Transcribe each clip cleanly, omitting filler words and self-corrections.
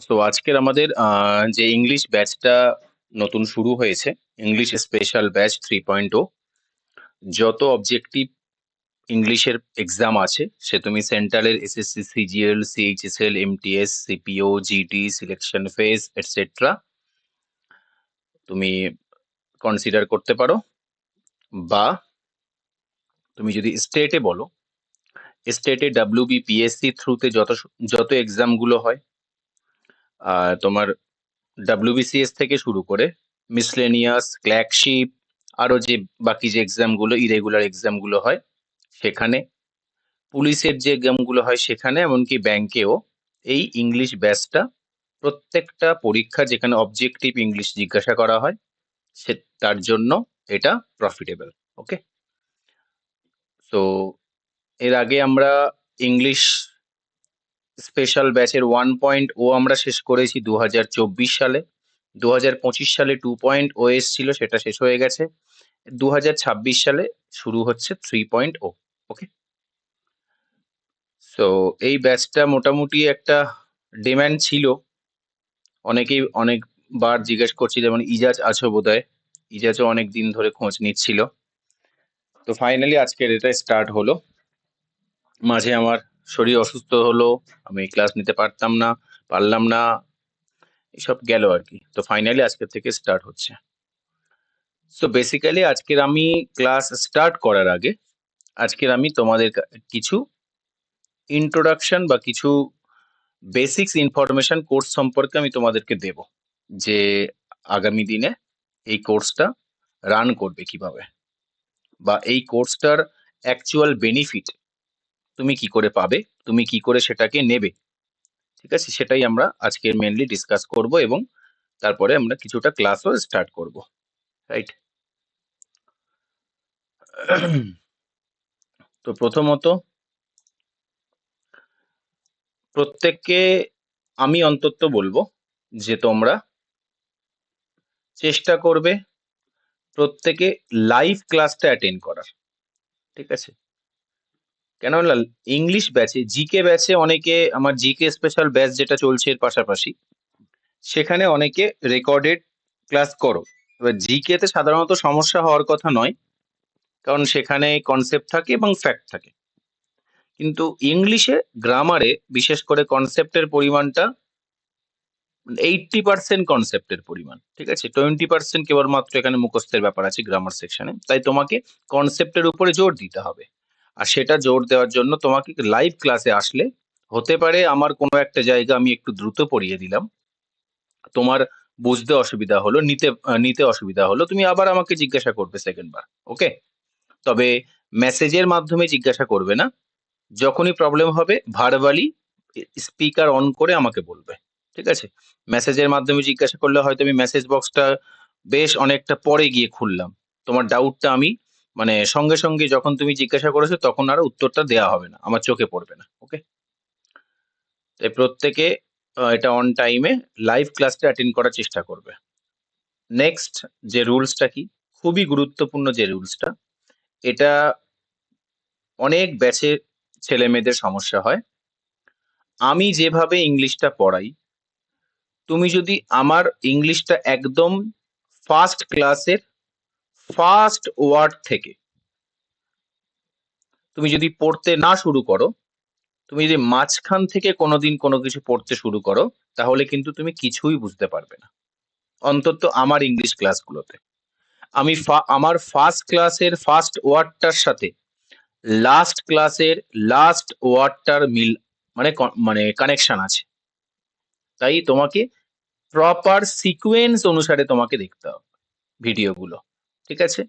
তো আজকের আমাদের যে ইংলিশ ব্যাচটা নতুন শুরু হয়েছে, ইংলিশ স্পেশাল ব্যাচ 3.0। যত অবজেক্টিভ ইংলিশের এক্সাম আছে, সে তুমি সেন্ট্রালের SSC, CGL, CHSL, MTS, CPO, GD, selection phase etcetera, তুমি কনসিডার করতে পারো। বা তুমি যদি স্টেটে বলো, স্টেটে ডাব্লিউবিপিএসসি থ্রুতে যত এক্সাম গুলো হয়, তোমার ডাব্লিউবিসিএস থেকে শুরু করে মিসলেনিয়াস, ক্ল্যাকশিপ, আরো যে বাকি যে এক্সাম গুলো, ইরেগুলার এক্সাম গুলো হয় সেখানে, পুলিশের যে এক্সাম গুলো হয় সেখানে, এমনকি ব্যাংকেও এই ইংলিশ ব্যাচটা, প্রত্যেকটা পরীক্ষা যেখানে অবজেক্টিভ ইংলিশ জিজ্ঞাসা করা হয়, সে তার জন্য এটা প্রফিটেবল। ওকে, তো এর আগে আমরা ইংলিশ স্পেশাল ব্যাচের 1.0 আমরা শেষ করেছি 2024 সালে। 2025 সালে 2.0 এসেছিল, সেটা শেষ হয়ে গেছে। 2026 সালে শুরু হচ্ছে 3.0। ওকে, তো এই ব্যাচটা মোটামুটি একটা ডিমান্ড ছিল, অনেকেই অনেকবার জিজ্ঞেস করছিল, যেমন ইজাজ আছো বোধহয়, ইজাজও অনেক দিন ধরে খোঁজ নিচ্ছিল। তো ফাইনালি আজকের এটা স্টার্ট হলো। মাঝে আমার শরীর অসুস্থ হলো, আমি ক্লাস নিতে পারলাম না, এসব গেল আর কি। তো ফাইনালি আজকের থেকে স্টার্ট হচ্ছে। সো বেসিক্যালি আজকের আমি ক্লাস স্টার্ট করার আগে, আজকের আমি তোমাদের কিছু ইন্ট্রোডাকশন বা কিছু বেসিক্স ইনফরমেশন কোর্স সম্পর্কে আমি তোমাদেরকে দেব, যে আগামী দিনে এই কোর্সটা রান করবে কিভাবে, বা এই কোর্সটার অ্যাকচুয়াল বেনিফিট তুমি কি করে পাবে, তুমি কি করে সেটাকে নেবে। ঠিক আছে, সেটাই আমরা আজকে মেনলি ডিসকাস করব, এবং তারপরে আমরা কিছুটা ক্লাসও স্টার্ট করব। রাইট। তো প্রথমত প্রত্যেককে আমি অন্তত বলবো যে তোমরা চেষ্টা করবে প্রত্যেকে লাইভ ক্লাসটা অ্যাটেন্ড করার। ঠিক আছে, কেননা ইংলিশ ব্যাচে, জিকে ব্যাচে অনেকে, আমার জিকে স্পেশাল ব্যাচ যেটা চলছে এর পাশাপাশি, সেখানে অনেকে রেকর্ডেড ক্লাস করো। এবার জিকে তে সাধারণত সমস্যা হওয়ার কথা নয়, কারণ সেখানে কনসেপ্ট থাকে এবং ফ্যাক্ট থাকে। কিন্তু ইংলিশে, গ্রামারে বিশেষ করে কনসেপ্টের পরিমাণটা 80% কনসেপ্টের পরিমাণ। ঠিক আছে, 20% কেবলমাত্র এখানে মুখস্থের ব্যাপার আছে গ্রামার সেকশনে। তাই তোমাকে কনসেপ্টের উপরে জোর দিতে হবে। আর সেটা জোর দেওয়ার জন্য তোমাকে লাইভ ক্লাসে আসলে, হতে পারে আমার কোনো একটা জায়গা আমি একটু দ্রুত পড়িয়ে দিলাম, তোমার বুঝতে অসুবিধা হলো, নিতে অসুবিধা হলো, তুমি আবার আমাকে জিজ্ঞাসা করবে সেকেন্ড বার। ওকে, তবে মেসেজের মাধ্যমে জিজ্ঞাসা করবে না। যখনই প্রবলেম হবে ভার্বালি স্পিকার অন করে আমাকে বলবে। ঠিক আছে, মেসেজের মাধ্যমে জিজ্ঞাসা করলে হয়তো আমি মেসেজ বক্সটা বেশ অনেকটা পরে গিয়ে খুললাম, তোমার ডাউটটা আমি, মানে সঙ্গে সঙ্গে যখন তুমি জিজ্ঞাসা করেছো তখন আর উত্তরটা দেওয়া হবে না, আমার চোখে পড়বে না। ওকে, তাই প্রত্যেকে এটা অন টাইমে লাইভ ক্লাসটা অ্যাটেন্ড করার চেষ্টা করবে। নেক্সট যে রুলসটা কি, খুবই গুরুত্বপূর্ণ যে রুলসটা, এটা অনেক ব্যাচে ছেলে মেয়েদের সমস্যা হয়। আমি যেভাবে ইংলিশটা পড়াই, তুমি যদি আমার ইংলিশটা একদম ফার্স্ট ক্লাসের ফার্স্ট ওয়ার্ড থেকে তুমি যদি পড়তে না শুরু করো, তুমি যদি মাঝখান থেকে কোনোদিন কোনো কিছু পড়তে শুরু করো, তাহলে কিন্তু তুমি কিছুই বুঝতে পারবে না, অন্তত আমার ইংলিশ ক্লাসগুলোতে। আমি আমার ফার্স্ট ক্লাসের ফার্স্ট ওয়ার্ডটার সাথে লাস্ট ক্লাসের লাস্ট ওয়ার্ডটার মিল, মানে কানেকশন আছে। তাই তোমাকে প্রপার সিকোয়েন্স অনুসারে তোমাকে দেখতে হবে ভিডিওগুলো। ঠিক আছে,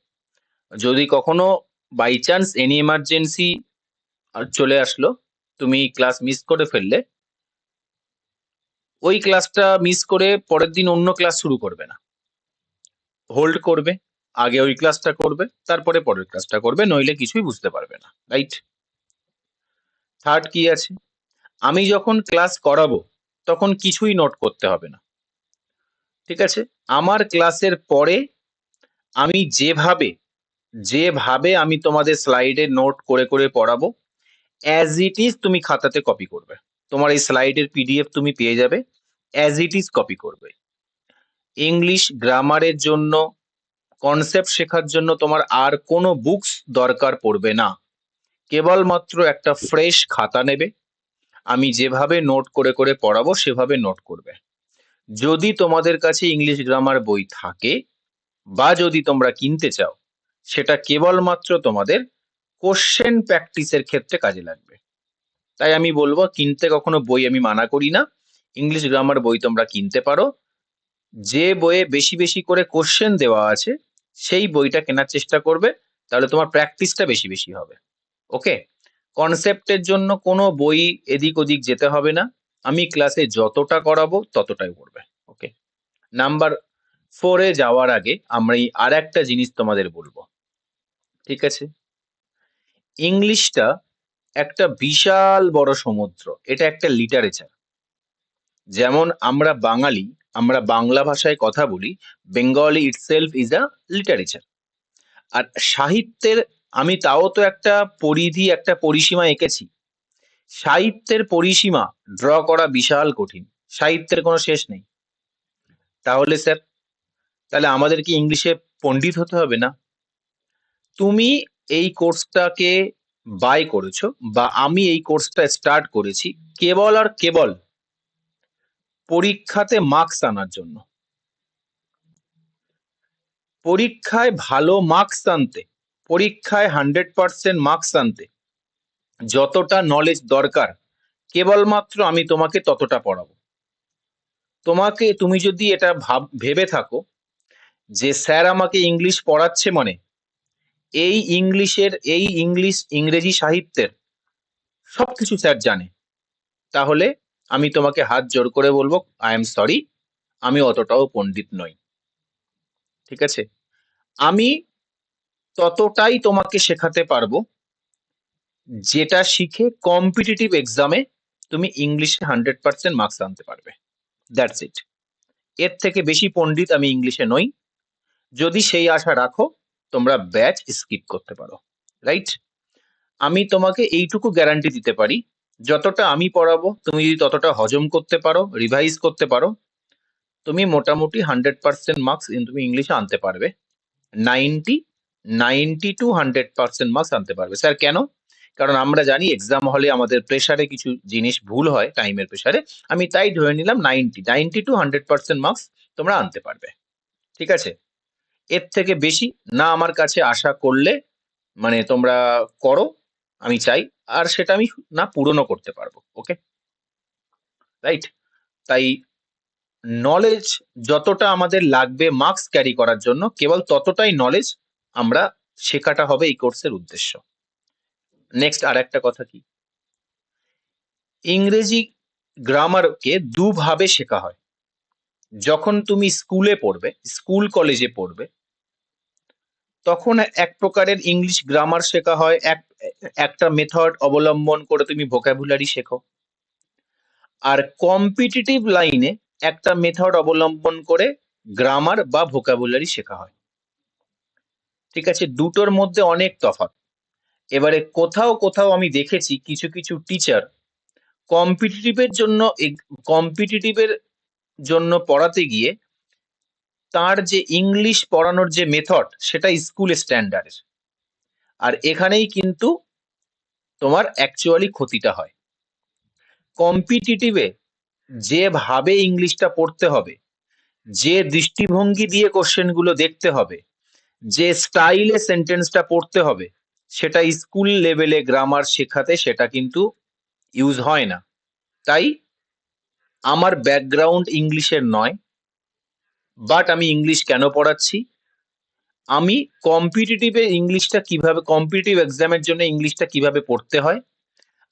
যদি কখনো বাই চান্স এনি এমার্জেন্সি চলে আসলো, তুমি ক্লাস মিস করে ফেললে, ওই ক্লাসটা মিস করে পরের দিন অন্য ক্লাস শুরু করবে না, হোল্ড করবে, আগে ওই ক্লাসটা করবে, তারপরে পরের ক্লাসটা করবে, নইলে কিছুই বুঝতে পারবে না। রাইট। থার্ড কি আছে, আমি যখন ক্লাস করাবো তখন কিছুই নোট করতে হবে না। ঠিক আছে, আমার ক্লাসের পরে আমি যেভাবে যেভাবে আমি তোমাদের স্লাইডে নোট করে করে পড়াবো, অ্যাজ ইট ইজ তুমি খাতাতে কপি করবে। তোমার এই স্লাইডের পিডিএফ তুমি পেয়ে যাবে, অ্যাজ ইট ইজ কপি করবে। ইংলিশ গ্রামারের জন্য, কনসেপ্ট শেখার জন্য তোমার আর কোনো বুকস দরকার পড়বে না। কেবলমাত্র একটা ফ্রেশ খাতা নেবে, আমি যেভাবে নোট করে করে পড়াবো সেভাবে নোট করবে। যদি তোমাদের কাছে ইংলিশ গ্রামার বই থাকে বা যদি তোমরা কিনতে চাও, সেটা কেবলমাত্র তোমাদের কোশ্চেন প্র্যাকটিসের ক্ষেত্রে কাজে লাগবে। তাই আমি বলবো, কিনতে কখনো বই আমি মানা করি না। ইংলিশ গ্রামার বই তোমরা কিনতে পারো। যে বইয়ে বেশি বেশি করে কোশ্চেন দেওয়া আছে সেই বইটা কেনার চেষ্টা করবে, তাহলে তোমার প্র্যাকটিসটা বেশি বেশি হবে। ওকে? কনসেপ্টের জন্য কোনো বই এদিক ওদিক যেতে হবে না। আমি ক্লাসে যতটা করাবো ততটাই করবে। ওকে? নাম্বার 4 এ যাওয়ার আগে আমরা আর একটা জিনিস তোমাদের বলবো। ঠিক আছে? ইংলিশটা একটা বিশাল বড় সমুদ্র। এটা একটা লিটারেচার। যেমন আমরা বাঙালি, আমরা বাংলা ভাষায় কথা বলি, Bengali itself is a literature. আর সাহিত্যের আমি তাও তো একটা পরিধি, একটা পরিসীমা এঁকেছি। সাহিত্যের পরিসীমা ড্র করা বিশাল কঠিন। সাহিত্যের কোনো শেষ নেই। তাহলে স্যার, তাহলে আমাদের কি ইংলিশে পণ্ডিত হতে হবে না? তুমি এই কোর্সটাকে বাই করেছো বা আমি এই কোর্সটা স্টার্ট করেছি কেবল আর কেবল পরীক্ষাতে মার্কস আনার জন্য। পরীক্ষায় ভালো মার্কস আনতে, পরীক্ষায় 100% মার্কস আনতে যতটা নলেজ দরকার, কেবলমাত্র আমি তোমাকে ততটা পড়াবো। তুমি যদি এটা ভেবে থাকো যে স্যার আমাকে ইংলিশ পড়াচ্ছে মানে এই ইংরেজি সাহিত্যের সবকিছু স্যার জানে, তাহলে আমি তোমাকে হাত জোড় করে বলবো, আই এম সরি, আমি অতটাও পণ্ডিত নই। ঠিক আছে? আমি ততটাই তোমাকে শেখাতে পারবো যেটা শিখে কম্পিটিটিভ এক্সামে তুমি ইংলিশে 100% মার্কস আনতে পারবে। That's it. এর থেকে বেশি পণ্ডিত আমি ইংলিশে নই। যদি সেই আশা রাখো, তোমরা ব্যাচ স্কিপ করতে পারো। রাইট? আমি তোমাকে এইটুকু গ্যারান্টি দিতে পারি, যতটা আমি পড়াবো তুমি যদি ততটা হজম করতে পারো, রিভাইজ করতে পারো, তুমি মোটামুটি 100% মার্কস তুমি ইংলিশে আনতে পারবে। 90 টু 100% মার্কস আনতে পারবে। স্যার কেন? কারণ আমরা জানি এক্সাম হলে আমাদের প্রেসারে কিছু জিনিস ভুল হয়, টাইমের প্রেসারে। আমি তাই ধরে নিলাম 90 টু 100% মার্কস তোমরা আনতে পারবে। ঠিক আছে? এর থেকে বেশি না আমার কাছে আশা করলে, মানে তোমরা করো, আমি চাই, আর সেটা আমি না পূরণও করতে পারবো। ওকে? রাইট? তাই নলেজ যতটা আমাদের লাগবে মার্কস ক্যারি করার জন্য, কেবল ততটাই নলেজ আমরা শেখাটা হবে এই কোর্সের উদ্দেশ্য। নেক্সট আর একটা কথা কি, ইংরেজি গ্রামারকে দুভাবে শেখা হয়। যখন তুমি স্কুলে পড়বে, স্কুল কলেজে পড়বে, তখন এক প্রকারের ইংলিশ গ্রামার শেখা হয়, একটা মেথড অবলম্বন করে তুমি ভোকাবুলারি শেখো। আর কম্পিটিটিভ লাইনে একটা মেথড অবলম্বন করে গ্রামার বা ভোকাবুলারি শেখা হয়। ঠিক আছে? দুটোর মধ্যে অনেক তফাৎ। এবারে কোথাও কোথাও আমি দেখেছি কিছু কিছু টিচার কম্পিটিটিভের জন্য কম্পিটিটিভের জন্য পড়াতে গিয়ে তার যে ইংলিশ পড়ানোর যে মেথড সেটা স্কুল স্ট্যান্ডার্ড, আর এখানেই কিন্তু তোমার অ্যাকচুয়ালি ক্ষতিটা হয়। কম্পিটিটিভে যেভাবে ইংলিশটা পড়তে হবে, যে দৃষ্টিভঙ্গি দিয়ে কোশ্চেন গুলো দেখতে হবে, যে স্টাইলে সেন্টেন্সটা পড়তে হবে, সেটা স্কুল লেভেলে গ্রামার শেখাতে সেটা কিন্তু ইউজ হয় না। তাই আমার ব্যাকগ্রাউন্ড ইংলিশের নয়, বাট আমি ইংলিশ কেন পড়াচ্ছি, আমি কম্পিটিটিভে ইংলিশটা কিভাবে, কম্পিটিটিভ এক্সামের জন্য ইংলিশটা কিভাবে পড়তে হয়,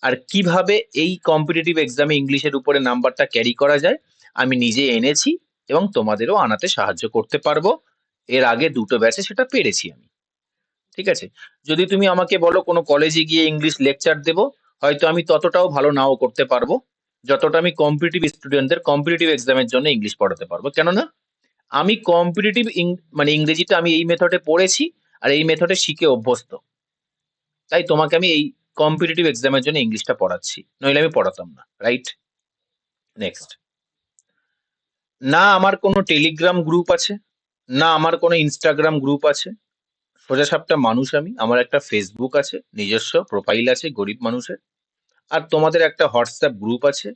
আর কিভাবে এই কম্পিটিটিভ এক্সামে ইংলিশের উপরে নাম্বারটা ক্যারি করা যায়, আমি নিজে এনেছি এবং তোমাদেরও আনাতে সাহায্য করতে পারবো। এর আগে দুটো ব্যাচে সেটা পেরেছি আমি। ঠিক আছে? যদি তুমি আমাকে বলো কোনো কলেজে গিয়ে ইংলিশ লেকচার দেবো, হয়তো আমি ততটাও ভালো নাও করতে পারবো যতটা আমি কম্পিটিটিভ স্টুডেন্টদের কম্পিটিটিভ এক্সামের জন্য ইংলিশ পড়াতে পারবো। কেননা আমি কম্পিটিটিভ মানে ইংরেজিটা আমি এই মেথডে পড়েছি আর এই মেথডে শিখে অভ্যস্ত। তাই তোমাকে আমি এই কম্পিটিটিভ এক্সামের জন্য ইংলিশটা পড়াচ্ছি, নইলে আমি পড়াতাম না। রাইট? নেক্সট, না আমার কোনো টেলিগ্রাম গ্রুপ আছে, না আমার কোনো ইনস্টাগ্রাম গ্রুপ আছে। সোজাসাপটা মানুষ আমি। আমার একটা ফেসবুক আছে, নিজস্ব প্রোফাইল আছে গরিব মানুষের। আর তোমাদের একটা হোয়াটসঅ্যাপ গ্রুপ আছে।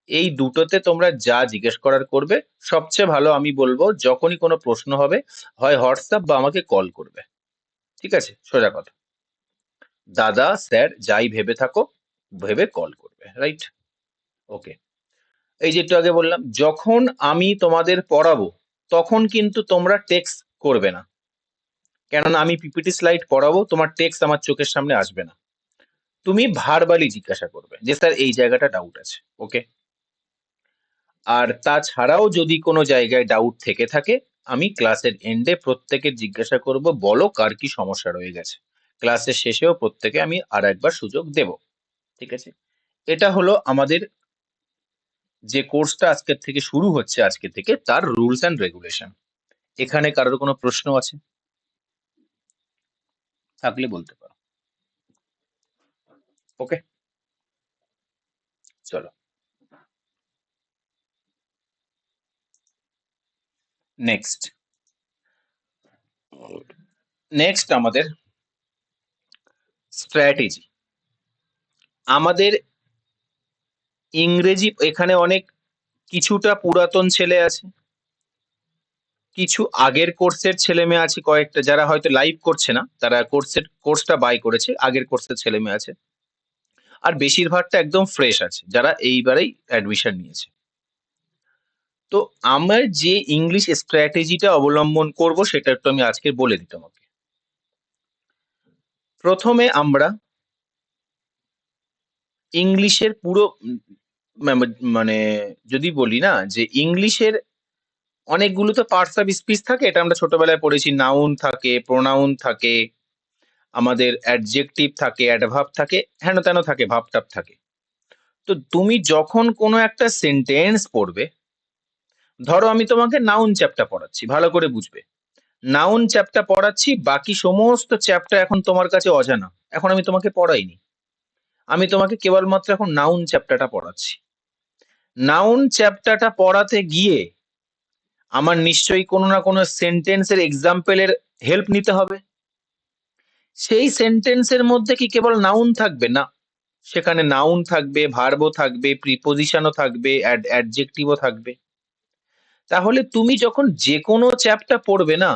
এই দুটোতে তোমরা যা জিজ্ঞেস করার করবে। সবচেয়ে ভালো আমি বলবো, যখনই কোনো প্রশ্ন হবে, হয় হোয়াটসঅ্যাপ বা আমাকে কল করবে। ঠিক আছে, সোজা কথা। দাদা স্যার যাই ভেবে থাকো, ভেবে কল করবে, রাইট? ওকে। এই যে একটু আগে বললাম, যখন আমি তোমাদের পড়াবো তখন কিন্তু তোমরা টেক্সট করবে না, কেননা আমি পিপিটি স্লাইড পড়াবো, তোমার টেক্সট আমার চোখের সামনে আসবে না। তুমি ভার্বালি জিজ্ঞাসা করবে যে স্যার এই জায়গাটা ডাউট আছে। ওকে। আর তাছাড়াও যদি কোনো জায়গায় ডাউট থেকে থাকে, আমি ক্লাসের এন্ডে প্রত্যেকের জিজ্ঞাসা করব, বলো কার কি সমস্যা রয়ে গেছে। ক্লাসের শেষেও প্রত্যেকে আমি আর একবার সুযোগ দেব। ঠিক আছে, এটা হলো আমাদের যে কোর্সটা আজকের থেকে শুরু হচ্ছে, আজকে থেকে তার রুলস অ্যান্ড রেগুলেশন। এখানে কারোর কোনো প্রশ্ন আছে থাকলে বলতে পারো। ওকে, চলো নেক্সট। নেক্সট আমাদের স্ট্র্যাটেজি। আমাদের ইংরেজি এখানে অনেক কিছুটা পুরাতন ছেলে আছে, কিছু আগের কোর্সের ছেলে মেয়ে আছে, কয়েকটা যারা হয়তো লাইভ করছে না, তারা কোর্সটা বাই করেছে, আগের কোর্সের ছেলে মেয়ে আছে। আর বেশিরভাগটা একদম ফ্রেশ আছে, যারা এইবারেই অ্যাডমিশন নিয়েছে। তো আমার যে ইংলিশ স্ট্র্যাটেজিটা অবলম্বন করব সেটা একটু আমি আজকে বলে দিই তোমাকে। প্রথমে আমরা ইংলিশের পুরো মানে যদি বলি না, যে ইংলিশের অনেকগুলো তো পার্টস অফ স্পিচ থাকে, এটা আমরা ছোটবেলায় পড়েছি। নাউন থাকে, প্রোনাউন থাকে, আমাদের অ্যাডজেক্টিভ থাকে, অ্যাডভার্ব থাকে, হেন তেন থাকে, ভাব টাব থাকে। তো তুমি যখন কোনো একটা সেন্টেন্স পড়বে, ধরো আমি তোমাকে নাউন চ্যাপ্টার পড়াচ্ছি, ভালো করে বুঝবে। নাউন চ্যাপ্টার পড়াচ্ছি, বাকি সমস্ত চ্যাপ্টার এখন তোমার কাছে অজানা, এখন আমি তোমাকে পড়াইনি, আমি তোমাকে কেবলমাত্র এখন নাউন চ্যাপ্টারটা পড়াচ্ছি। নাউন চ্যাপ্টারটা পড়াতে গিয়ে আমার নিশ্চয়ই কোনো না কোনো সেন্টেন্সের এক্সাম্পলের হেল্প নিতে হবে। সেই সেন্টেন্সের মধ্যে কি কেবল নাউন থাকবে? না, সেখানে নাউন থাকবে, ভার্বও থাকবে, প্রিপোজিশনও থাকবে, অ্যাডজেক্টিভও থাকবে। তাহলে তুমি যখন যে কোনো চ্যাপ্টার পড়বে না,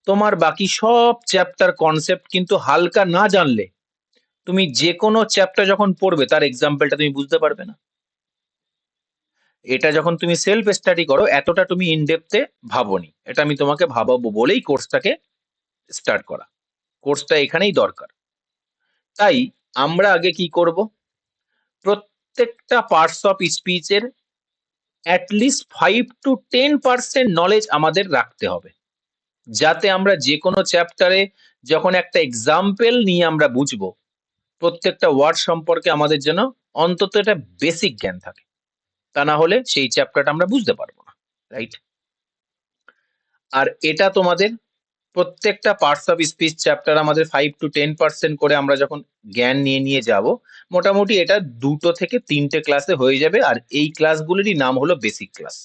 তোমার বাকি সব চ্যাপ্টার কনসেপ্ট কিন্তু হালকা না জানলে তুমি যে কোনো চ্যাপ্টার যখন পড়বে তার এক্সাম্পলটা তুমি বুঝতে পারবে না। এটা যখন তুমি সেলফ স্টাডি করো, এতটা তুমি ইনডেপথে ভাবোনি, এটা আমি তোমাকে ভাবাবো বলেই কোর্সটাকে স্টার্ট করা। কোর্সটা এখানেই দরকার। তাই আমরা আগে কি করব, প্রত্যেকটা পার্টস অফ স্পিচের অ্যাটলিস্ট 5 to 10% নলেজ আমাদের রাখতে হবে, যাতে আমরা যে কোনো চ্যাপ্টারে যখন একটা এক্সাম্পল নিয়ে আমরা বুঝবো, প্রত্যেকটা ওয়ার্ড সম্পর্কে আমাদের যেন অন্তত একটা বেসিক জ্ঞান থাকে। তা না হলে সেই চ্যাপ্টারটা আমরা বুঝতে পারবো না, রাইট? আর এটা তোমাদের প্রত্যেকটা পার্টস অফ স্পিচ চ্যাপ্টার আমাদের 5 to 10% করে আমরা যখন জ্ঞান নিয়ে নিয়ে যাব, মোটামুটি এটা 2 থেকে 3টে ক্লাসে হয়ে যাবে। আর এই ক্লাসগুলোরই নাম হলো বেসিক ক্লাস।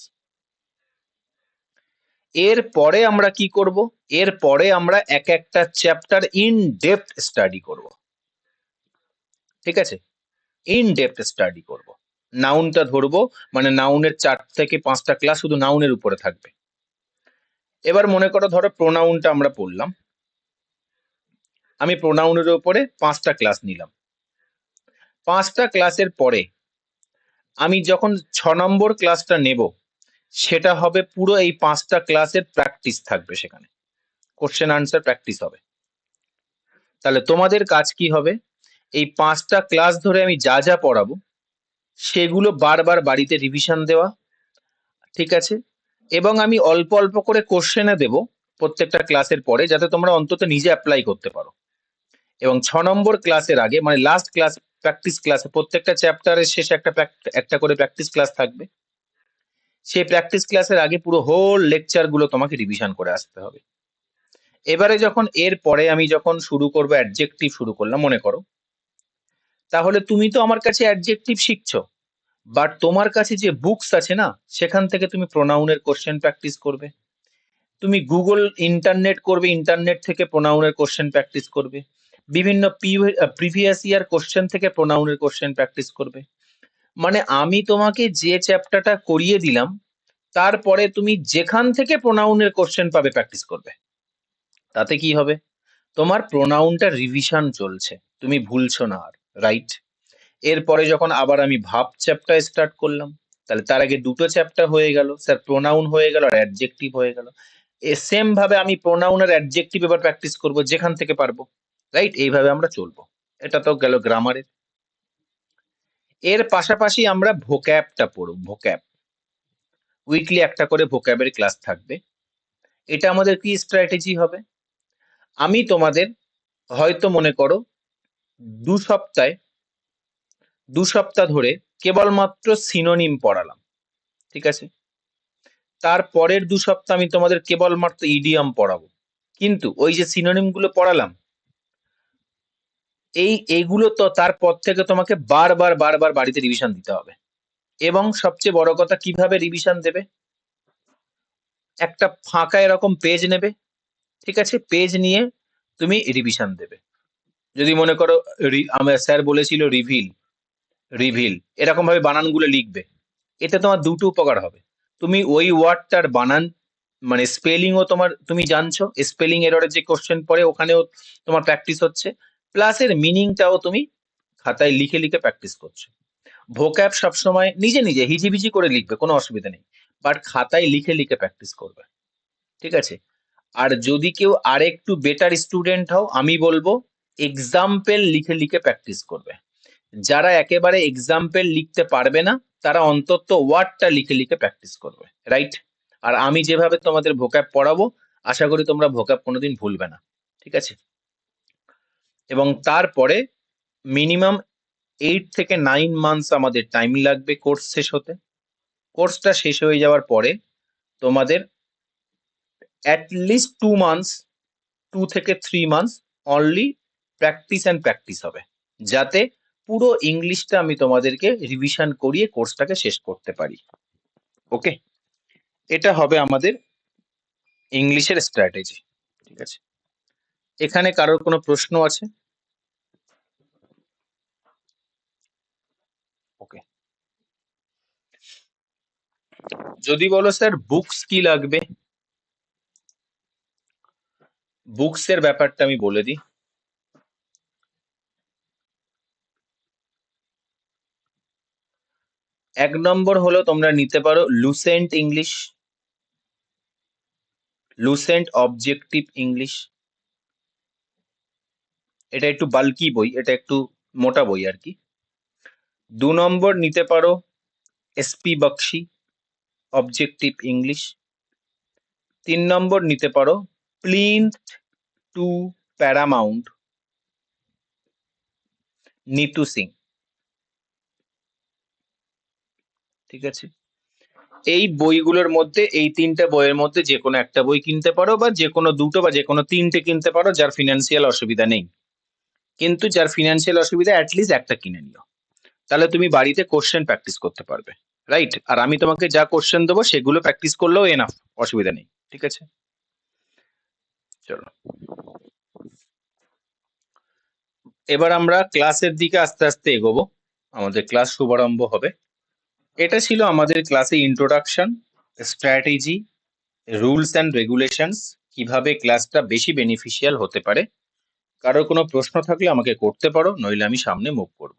এর পরে আমরা কি করব, এর পরে আমরা এক একটা চ্যাপ্টার ইন ডেপথ স্টাডি করব। ঠিক আছে, ইন ডেপথ স্টাডি করব। নাউনটা ধরবো, মানে নাউনের 4 থেকে 5টা ক্লাস শুধু নাউনের উপরে থাকবে। এবার মনে করো, ধরো প্রোনাউনটা আমরা পড়লাম, আমি প্রোনাউনের উপরে 5টা ক্লাস নিলাম। 5টা ক্লাসের পরে আমি যখন 6 নম্বর ক্লাসটা নেব, সেটা হবে পুরো এই 5টা ক্লাসের প্র্যাকটিস থাকবে, সেখানে কোশ্চেন আনসার প্র্যাকটিস হবে। তাহলে তোমাদের কাজ কি হবে, এই 5টা ক্লাস ধরে আমি যা যা পড়াবো সেগুলো বারবার বাড়িতে রিভিশন দেওয়া। ঠিক আছে, এবং আমি অল্প অল্প করে কোশ্চেনে দেব প্রত্যেকটা ক্লাসের পরে, যাতে তোমরা অন্তত নিজে অ্যাপ্লাই করতে পারো। এবং 6 নম্বর ক্লাসের আগে, মানে লাস্ট ক্লাস, প্র্যাকটিস ক্লাসে প্রত্যেকটা চ্যাপ্টারের শেষে একটা করে প্র্যাকটিস ক্লাস থাকবে। সেই প্র্যাকটিস ক্লাসের আগে পুরো হোল লেকচার গুলো তোমাকে রিভিশন করে আসতে হবে। এবারে যখন এর পরে আমি যখন শুরু করবো, অ্যাডজেক্টিভ শুরু করলাম মনে করো, তাহলে তুমি তো আমার কাছে অ্যাডজেক্টিভ শিখছো, বাট তোমার কাছে যে বুকস আছে না, সেখান থেকে তুমি প্রোনাউনের কোশ্চেন প্র্যাকটিস করবে। তুমি গুগল ইন্টারনেট করবে, ইন্টারনেট থেকে প্রোনাউনের কোশ্চেন প্র্যাকটিস করবে। বিভিন্ন প্রিভিয়াস ইয়ার কোশ্চেন থেকে প্রোনাউনের কোশ্চেন প্র্যাকটিস করবে। মানে আমি তোমাকে যে চ্যাপ্টারটা করিয়ে দিলাম, তারপরে তুমি যেখান থেকে প্রোনাউনের কোশ্চেন পাবে প্র্যাকটিস করবে। তাতে কি হবে? তোমার প্রোনাউনটা রিভিশন চলছে, তুমি ভুলছো না আর, রাইট? এরপরে যখন আবার আমি ভাব চ্যাপ্টার স্টার্ট করলাম, তাহলে তার আগে দুটো চ্যাপ্টার হয়ে গেল, স্যার প্রোনাউন হয়ে গেল আর অ্যাডজেক্টিভ হয়ে গেল। সেম ভাবে আমি প্রোনাউন আর অ্যাডজেক্টিভ এবার প্র্যাকটিস করব যেখান থেকে পারবো, রাইট? এইভাবে আমরা চলবো। এটা তো গেল গ্রামারের। এর পাশাপাশি আমরা ভোক্যাবটা পড়ব, ভোক্যাব। উইকলি একটা করে ভোক্যাবের ক্লাস থাকবে। এটা আমাদের কি স্ট্র্যাটেজি হবে? আমি তোমাদের হয়তো মনে করো দু সপ্তাহে 2 সপ্তাহ ধরে কেবলমাত্র সিনোনিম পড়ালাম, ঠিক আছে? তারপরের 2 সপ্তাহ আমি তোমাদের কেবলমাত্র ইডিয়ম পড়াবো। কিন্তু ওই যে সিনোনিম গুলো পড়ালাম, এইগুলো তো তারপর থেকে তোমাকে বারবার বারবার বাড়িতে রিভিশন দিতে হবে। এবং সবচেয়ে বড় কথা, কিভাবে রিভিশন দেবে? একটা ফাঁকা এরকম পেজ নেবে, ঠিক আছে? পেজ নিয়ে তুমি রিভিশন দেবে। যদি মনে করো আমার স্যার বলেছিল রিভিল, রিভিল এরকম ভাবে বানানগুলো লিখবে। এতে তোমার দুটো উপকার হবে। তুমি ওই ওয়ার্ডটার বানান, মানে স্পেলিংও তোমার তুমি জানছো, স্পেলিং এররের যে কোশ্চেন পড়ে ওখানেও তোমার প্র্যাকটিস হচ্ছে, প্লাস এর মিনিংটাও তুমি খাতায় লিখে লিখে প্র্যাকটিস করছো। ভোক্যাব সবসময় নিজে নিজে হিজিবিজি করে লিখবে, কোনো অসুবিধা নেই, বাট খাতায় লিখে লিখে প্র্যাকটিস করবে, ঠিক আছে? আর যদি কেউ আরেকটু বেটার স্টুডেন্ট হও, আমি বলবো এক্সাম্পল লিখে লিখে প্র্যাকটিস করবে। যারা একেবারে এক্সাম্পল লিখতে পারবে না, তারা অন্তত ওয়ার্ডটা লিখে লিখে প্র্যাকটিস করবে, রাইট? আর আমি যেভাবে তোমাদের ভোক্যাব পড়াবো, আশা করি তোমরা ভোক্যাব কোনোদিন ভুলবে না, ঠিক আছে? এবং তারপরে মিনিমাম 8 থেকে 9 মান্থস আমাদের টাইম লাগবে কোর্স শেষ হতে। কোর্সটা শেষ হয়ে যাওয়ার পরে তোমাদের অ্যাটলিস্ট 2 মান্থস, 2 থেকে 3 months only practice and practice হবে, যাতে পুরো ইংলিশটা আমি তোমাদেরকে রিভিশন করিয়ে কোর্সটাকে শেষ করতে পারি। ওকে, এটা হবে আমাদের ইংলিশের স্ট্র্যাটেজি, ঠিক আছে? এখানে কারোর কোনো প্রশ্ন আছে? ওকে, যদি বলো স্যার বুকস কি লাগবে, বুকস এর ব্যাপারটা আমি বলে দিই। 1 নম্বর হলো তোমরা নিতে পারো Lucent English, Lucent objective English. এটা একটু বাল্কি বই, এটা একটু মোটা বই আর কি। 2 নম্বর নিতে পারো SP Bakshi, objective English. 3 number নিতে পারো plinth to paramount, Neetu Singh, ঠিক আছে? এই বইগুলোর মধ্যে, এই 3টে বইয়ের মধ্যে যে কোনো একটা বই কিনতে পারো, বা যে কোনো দুটো, বা যে কোনো 3টে কিনতে পারো, যার ফিনান্সিয়াল অসুবিধা নেই। কিন্তু যার ফিনান্সিয়াল অসুবিধা অ্যাটলিস্ট একটা কিনে নিও, তাহলে তুমি বাড়িতে কোশ্চেন প্র্যাকটিস করতে পারবে, রাইট? আর আমি তোমাকে যা কোশ্চেন দেবো সেগুলো প্র্যাকটিস করলেও এনাফ, অসুবিধা নেই, ঠিক আছে? চলো, এবার আমরা ক্লাসের দিকে আস্তে আস্তে এগোবো, আমাদের ক্লাস শুভারম্ভ হবে। এটা ছিল আমাদের ক্লাসে introduction, strategy, rules and regulations, কিভাবে ক্লাসটা বেশি বেনিফিশিয়াল হতে পারে। কারোর কোনো প্রশ্ন থাকলে আমাকে করতে পারো, নইলে আমি সামনে মুভ করব।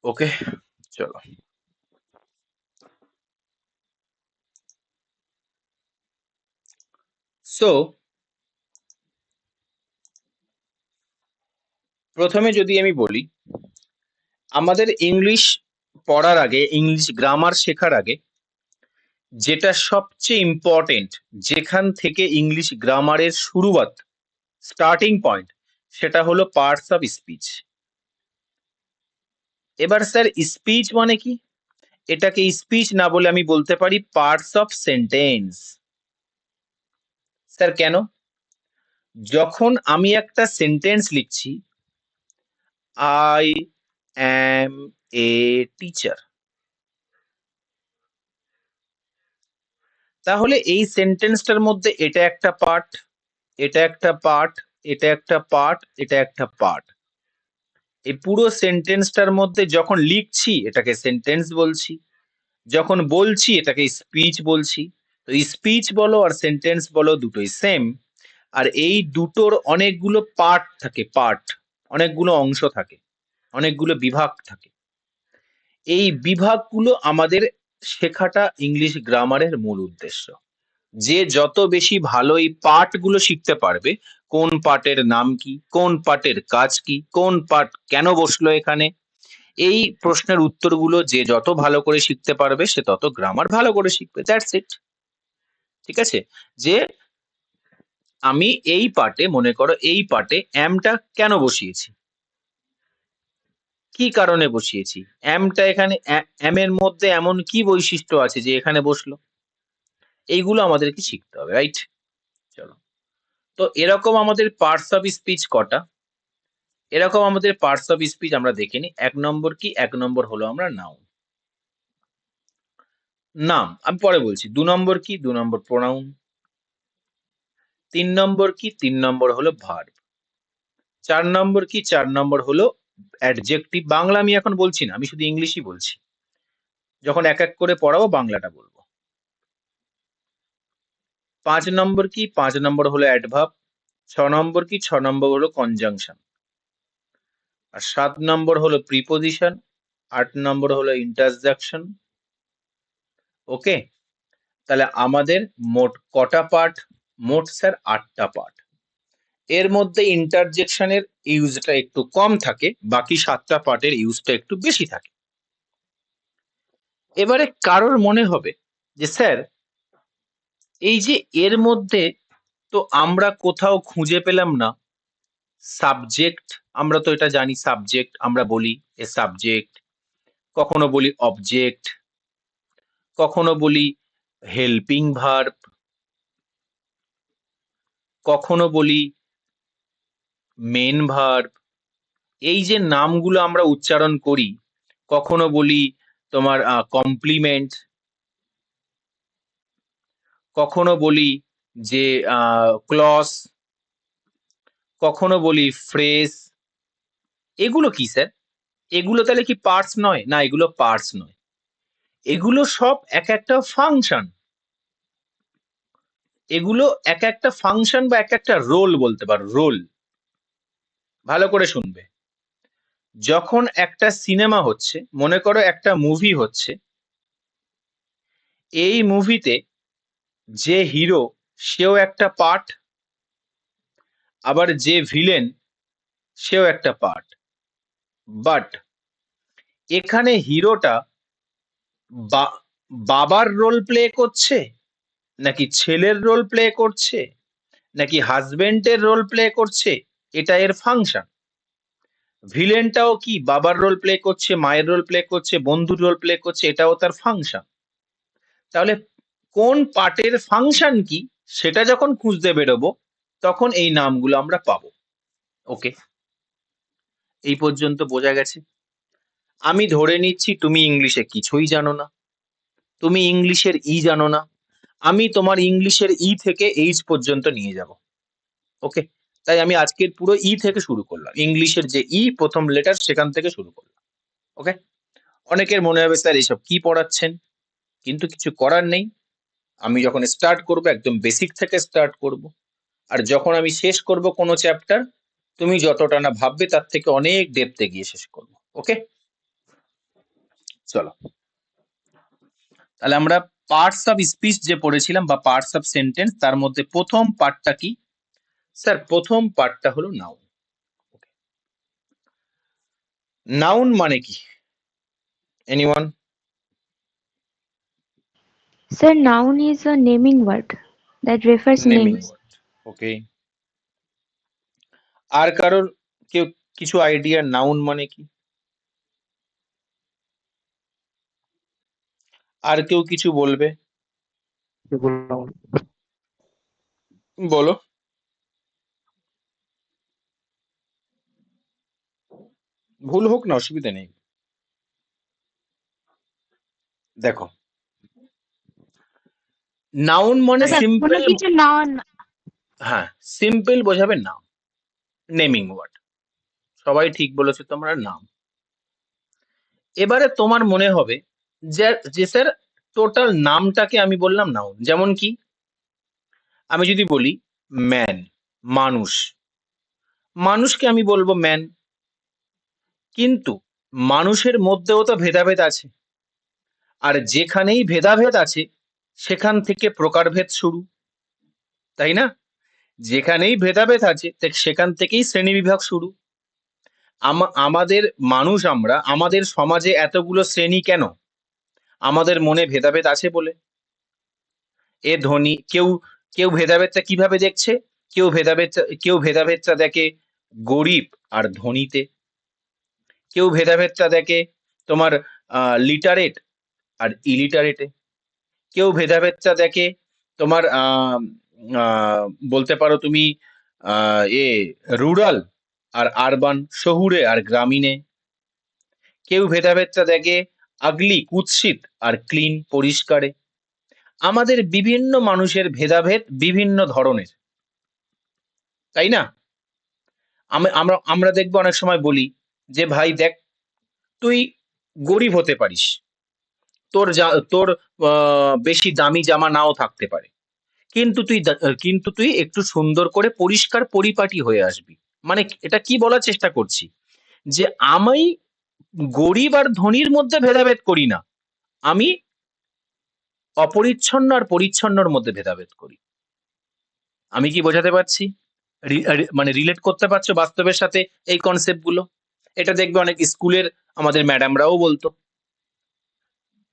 ওকে, চলো। সো প্রথমে যদি আমি বলি, আমাদের ইংলিশ পড়ার আগে, ইংলিশ গ্রামার শেখার আগে, যেটা সবচেয়ে ইম্পর্টেন্ট, যেখান থেকে ইংলিশ গ্রামারের শুরুয়াত, স্টার্টিং পয়েন্ট, সেটা হলো পার্টস অফ স্পিচ। এবার স্যার স্পিচ মানে কি? এটাকে স্পিচ না বলে আমি বলতে পারি পার্টস অফ সেন্টেন্স। স্যার কেন? যখন আমি একটা সেন্টেন্স লিখছি, আই অ্যাম এ টিচার, তাহলে এই সেন্টেন্সটার মধ্যে এটা একটা পার্ট, এটা একটা পার্ট, এটা একটা পার্ট, এটা একটা পার্ট। এই পুরো সেন্টেন্সটার মধ্যে যখন লিখছি এটাকে সেন্টেন্স বলছি, যখন বলছি এটাকে স্পিচ বলছি। তো স্পিচ বলো আর সেন্টেন্স বলো দুটোই সেম। আর এই দুটোর অনেকগুলো পার্ট থাকে, পার্ট, অনেকগুলো অংশ থাকে, অনেকগুলো বিভাগ থাকে। এই বিভাগগুলো আমাদের শেখাটা ইংলিশ গ্রামারের মূল উদ্দেশ্য। যে যত বেশি ভালো এই পার্ট গুলো শিখতে পারবে, কোন পার্টের নাম কি, কোন পার্টের কাজ কি, কোন পার্ট কেন বসলো এখানে, এই প্রশ্নের উত্তরগুলো যে যত ভালো করে শিখতে পারবে সে তত গ্রামার ভালো করে শিখবে। That's it. ঠিক আছে? যে আমি এই পার্টে, মনে করো এই পার্টে অ্যামটা কেন বসিয়েছি, কি কারণে বসিয়েছি, অ্যামটা এখানে অ্যাম এর মধ্যে এমন কি বৈশিষ্ট্য আছে যে এখানে বসলো, এইগুলো আমাদেরকে শিখতে হবে, রাইট? চলো, তো এরকম আমাদের পার্টস অফ স্পিচ কটা? এরকম আমাদের পার্টস অফ স্পিচ আমরা দেখে নিই। এক নম্বর কি? এক নম্বর হলো আমরা নাউন, নাম আমি পরে বলছি। দু নম্বর কি? দু নম্বর প্রোনাউন। তিন নম্বর কি? তিন নম্বর হলো ভার্ব। চার নম্বর কি? চার নম্বর হলো অ্যাডজেক্টিভ। বাংলা আমি এখন বলছি না, আমি শুধু ইংলিশই বলছি। যখন এক এক করে পড়াবো বাংলাটা বলবো। পাঁচ নম্বর কি? পাঁচ নম্বর হলো অ্যাডভার্ব। ছ নম্বর কি? ছ নম্বর হলো কনজাংশন। আর সাত নম্বর হলো প্রিপোজিশন। আট নম্বর হলো ইন্টারজেকশন। ওকে, তাহলে আমাদের মোট কটা পার্ট? মোট স্যার আটটা পার্ট। এর মধ্যে ইন্টারজেকশনের ইউজটা একটু কম থাকে, বাকি সাতটা পার্টের ইউজটা একটু বেশি থাকে। এবারে কারোর মনে হবে যে স্যার এই যে এর মধ্যে তো আমরা কোথাও খুঁজে পেলাম না সাবজেক্ট। আমরা তো এটা জানি, সাবজেক্ট আমরা বলি এ সাবজেক্ট, কখনো বলি অবজেক্ট, কখনো বলি হেল্পিং ভার্ব, কখনো বলি মেন ভার্ব। এই যে নামগুলো আমরা উচ্চারণ করি, কখনো বলি তোমার কমপ্লিমেন্ট, কখনো বলি যে ক্লস, কখনো বলি ফ্রেজ। এগুলো কি স্যার? এগুলো তাহলে কি পার্টস নয়? না, এগুলো পার্টস নয়, এগুলো সব এক একটা ফাংশন। এগুলো এক একটা ফাংশন বা এক একটা রোল বলতে পারো, রোল। ভালো করে শুনবে। যখন একটা সিনেমা হচ্ছে, মনে করো একটা মুভি হচ্ছে, এই মুভিতে যে হিরো সেও একটা পার্ট, আবার যে ভিলেন সেও একটা পার্ট। বাট এখানে হিরোটা বাবার রোল প্লে করছে, নাকি ছেলের রোল প্লে করছে, নাকি হাজবেন্ডের রোল প্লে করছে, এটা এর ফাংশন। ভিলেনটাও কি বাবার রোল প্লে করছে, মায়ের রোল প্লে করছে, বন্ধুর রোল প্লে করছে, এটাও তার ফাংশন। তাহলে কোন পার্টের ফাংশন কি সেটা যখন খুঁজতে বেরোবো তখন এই নামগুলো আমরা পাবো। ওকে, এই পর্যন্ত বোঝা গেছে? আমি ধরে নিচ্ছি তুমি ইংলিশে কিছুই জানো না, তুমি ইংলিশের ই জানো না। আমি তোমার ইংলিশের ই থেকে এইচ পর্যন্ত নিয়ে যাব। ওকে, তাই আমি আজকের পুরো ই থেকে শুরু করলাম, ইংলিশের যে ই প্রথম লেটার সেখান থেকে শুরু করলাম। ওকে, অনেকের মনে হবে স্যার এইসব কি পড়াচ্ছেন, কিন্তু কিছু করার নেই। আমি যখন স্টার্ট করব একদম বেসিক থেকে স্টার্ট করব, আর যখন আমি শেষ করব কোনো চ্যাপ্টার, তুমি যতটা না ভাববে তার থেকে অনেক ডেপথে গিয়ে শেষ করব। ওকে, চলো তাহলে আমরা পার্টস অফ স্পিচ যে পড়েছিলাম বা পার্টস অফ সেন্টেন্স, তার মধ্যে প্রথম পার্টটা কি? স্যার প্রথম পার্টটা হলো নাউন। নাউন মানে কি? Anyone? Sir, noun is a naming word that refers naming names. Word. Okay, আর কারোর কেউ কিছু আইডিয়া নাউন মানে কি? আর কেউ কিছু বলবে? বলো। ভুল হোক না, অসুবিধা নেই। দেখো, নাউন মানে আচ্ছা, কোনো সিম্পল। কিছু নাউন। হ্যাঁ, সিম্পল বোঝাবে নাম, নেমিং ওয়ার্ড। সবাই ঠিক বলেছো তোমরা, নাম। এবারে তোমার মনে হবে যে যে স্যার টোটাল নামটাকে আমি বললাম নাউন। যেমন কি, আমি যদি বলি ম্যান, মানুষ, মানুষকে আমি বলবো ম্যান। কিন্তু মানুষের মধ্যেও তো ভেদাভেদ আছে, আর যেখানেই ভেদাভেদ আছে সেখান থেকে প্রকারভেদ শুরু, তাই না? যেখানেই ভেদাভেদ আছে সেখান থেকেই শ্রেণীবিভাগ শুরু। আমাদের মানুষ, আমরা আমাদের সমাজে এতগুলো শ্রেণী কেন? আমাদের মনে ভেদাভেদ আছে বলে। এ ধনী, কেউ কেউ ভেদাভেদটা কিভাবে দেখছে? কেউ ভেদাভেদটা দেখে গরিব আর ধনীতে। কেউ ভেদাভেদটা দেখে তোমার লিটারেট আর ইলিটারেটে। কেউ ভেদাভেদটা দেখে তোমার বলতে পারো তুমি এ রুরাল আর আরবান, শহুরে আর গ্রামীণে। কেউ ভেদাভেদটা দেখে আগলি, কুৎসিত আর ক্লিন, পরিষ্কারে। আমাদের বিভিন্ন মানুষের ভেদাভেদ বিভিন্ন ধরনের, তাই না? আমরা আমরা দেখবো অনেক সময় বলি যে ভাই দেখ, তুই গরিব হতে পারিস, তোর বেশি দামি জামা নাও থাকতে পারে, কিন্তু তুই একটু সুন্দর করে পরিষ্কার পরিপাটি হয়ে আসবি। মানে এটা কি বলার চেষ্টা করছি, যে আমি গরিব আর ধনীর মধ্যে ভেদাভেদ করি না, আমি অপরিচ্ছন্ন আর পরিচ্ছন্নর মধ্যে ভেদাভেদ করি। আমি কি বোঝাতে পারছি? মানে রিলেট করতে পারছো বাস্তবের সাথে এই কনসেপ্ট গুলো? এটা দেখবে অনেক স্কুলের আমাদের ম্যাডামরাও বলতো,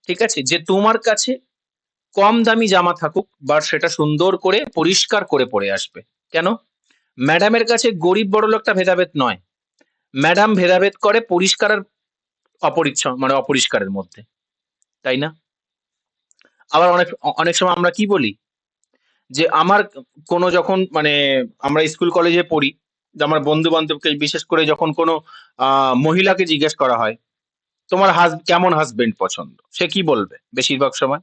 ঠিক আছে, যে তোমার কাছে কম দামি জামা থাকুক, বা সেটা সুন্দর করে পরিষ্কার করে পরে আসবে। কেন? ম্যাডামের কাছে গরিব বড়লোকটা ভেদাভেদ নয়, ম্যাডাম ভেদাভেদ করে পরিষ্কার আর অপরিচ্ছন্ন মানে অপরিষ্কারের মধ্যে, তাই না? আবার অনেক অনেক সময় আমরা কি বলি, যে আমার কোনো যখন মানে আমরা স্কুল কলেজে পড়ি, যে আমার বন্ধু বান্ধবকে বিশেষ করে যখন কোনো মহিলাকে জিজ্ঞেস করা হয় তোমার কেমন হাজবেন্ড পছন্দ, সে কি বলবে বেশিরভাগ সময়?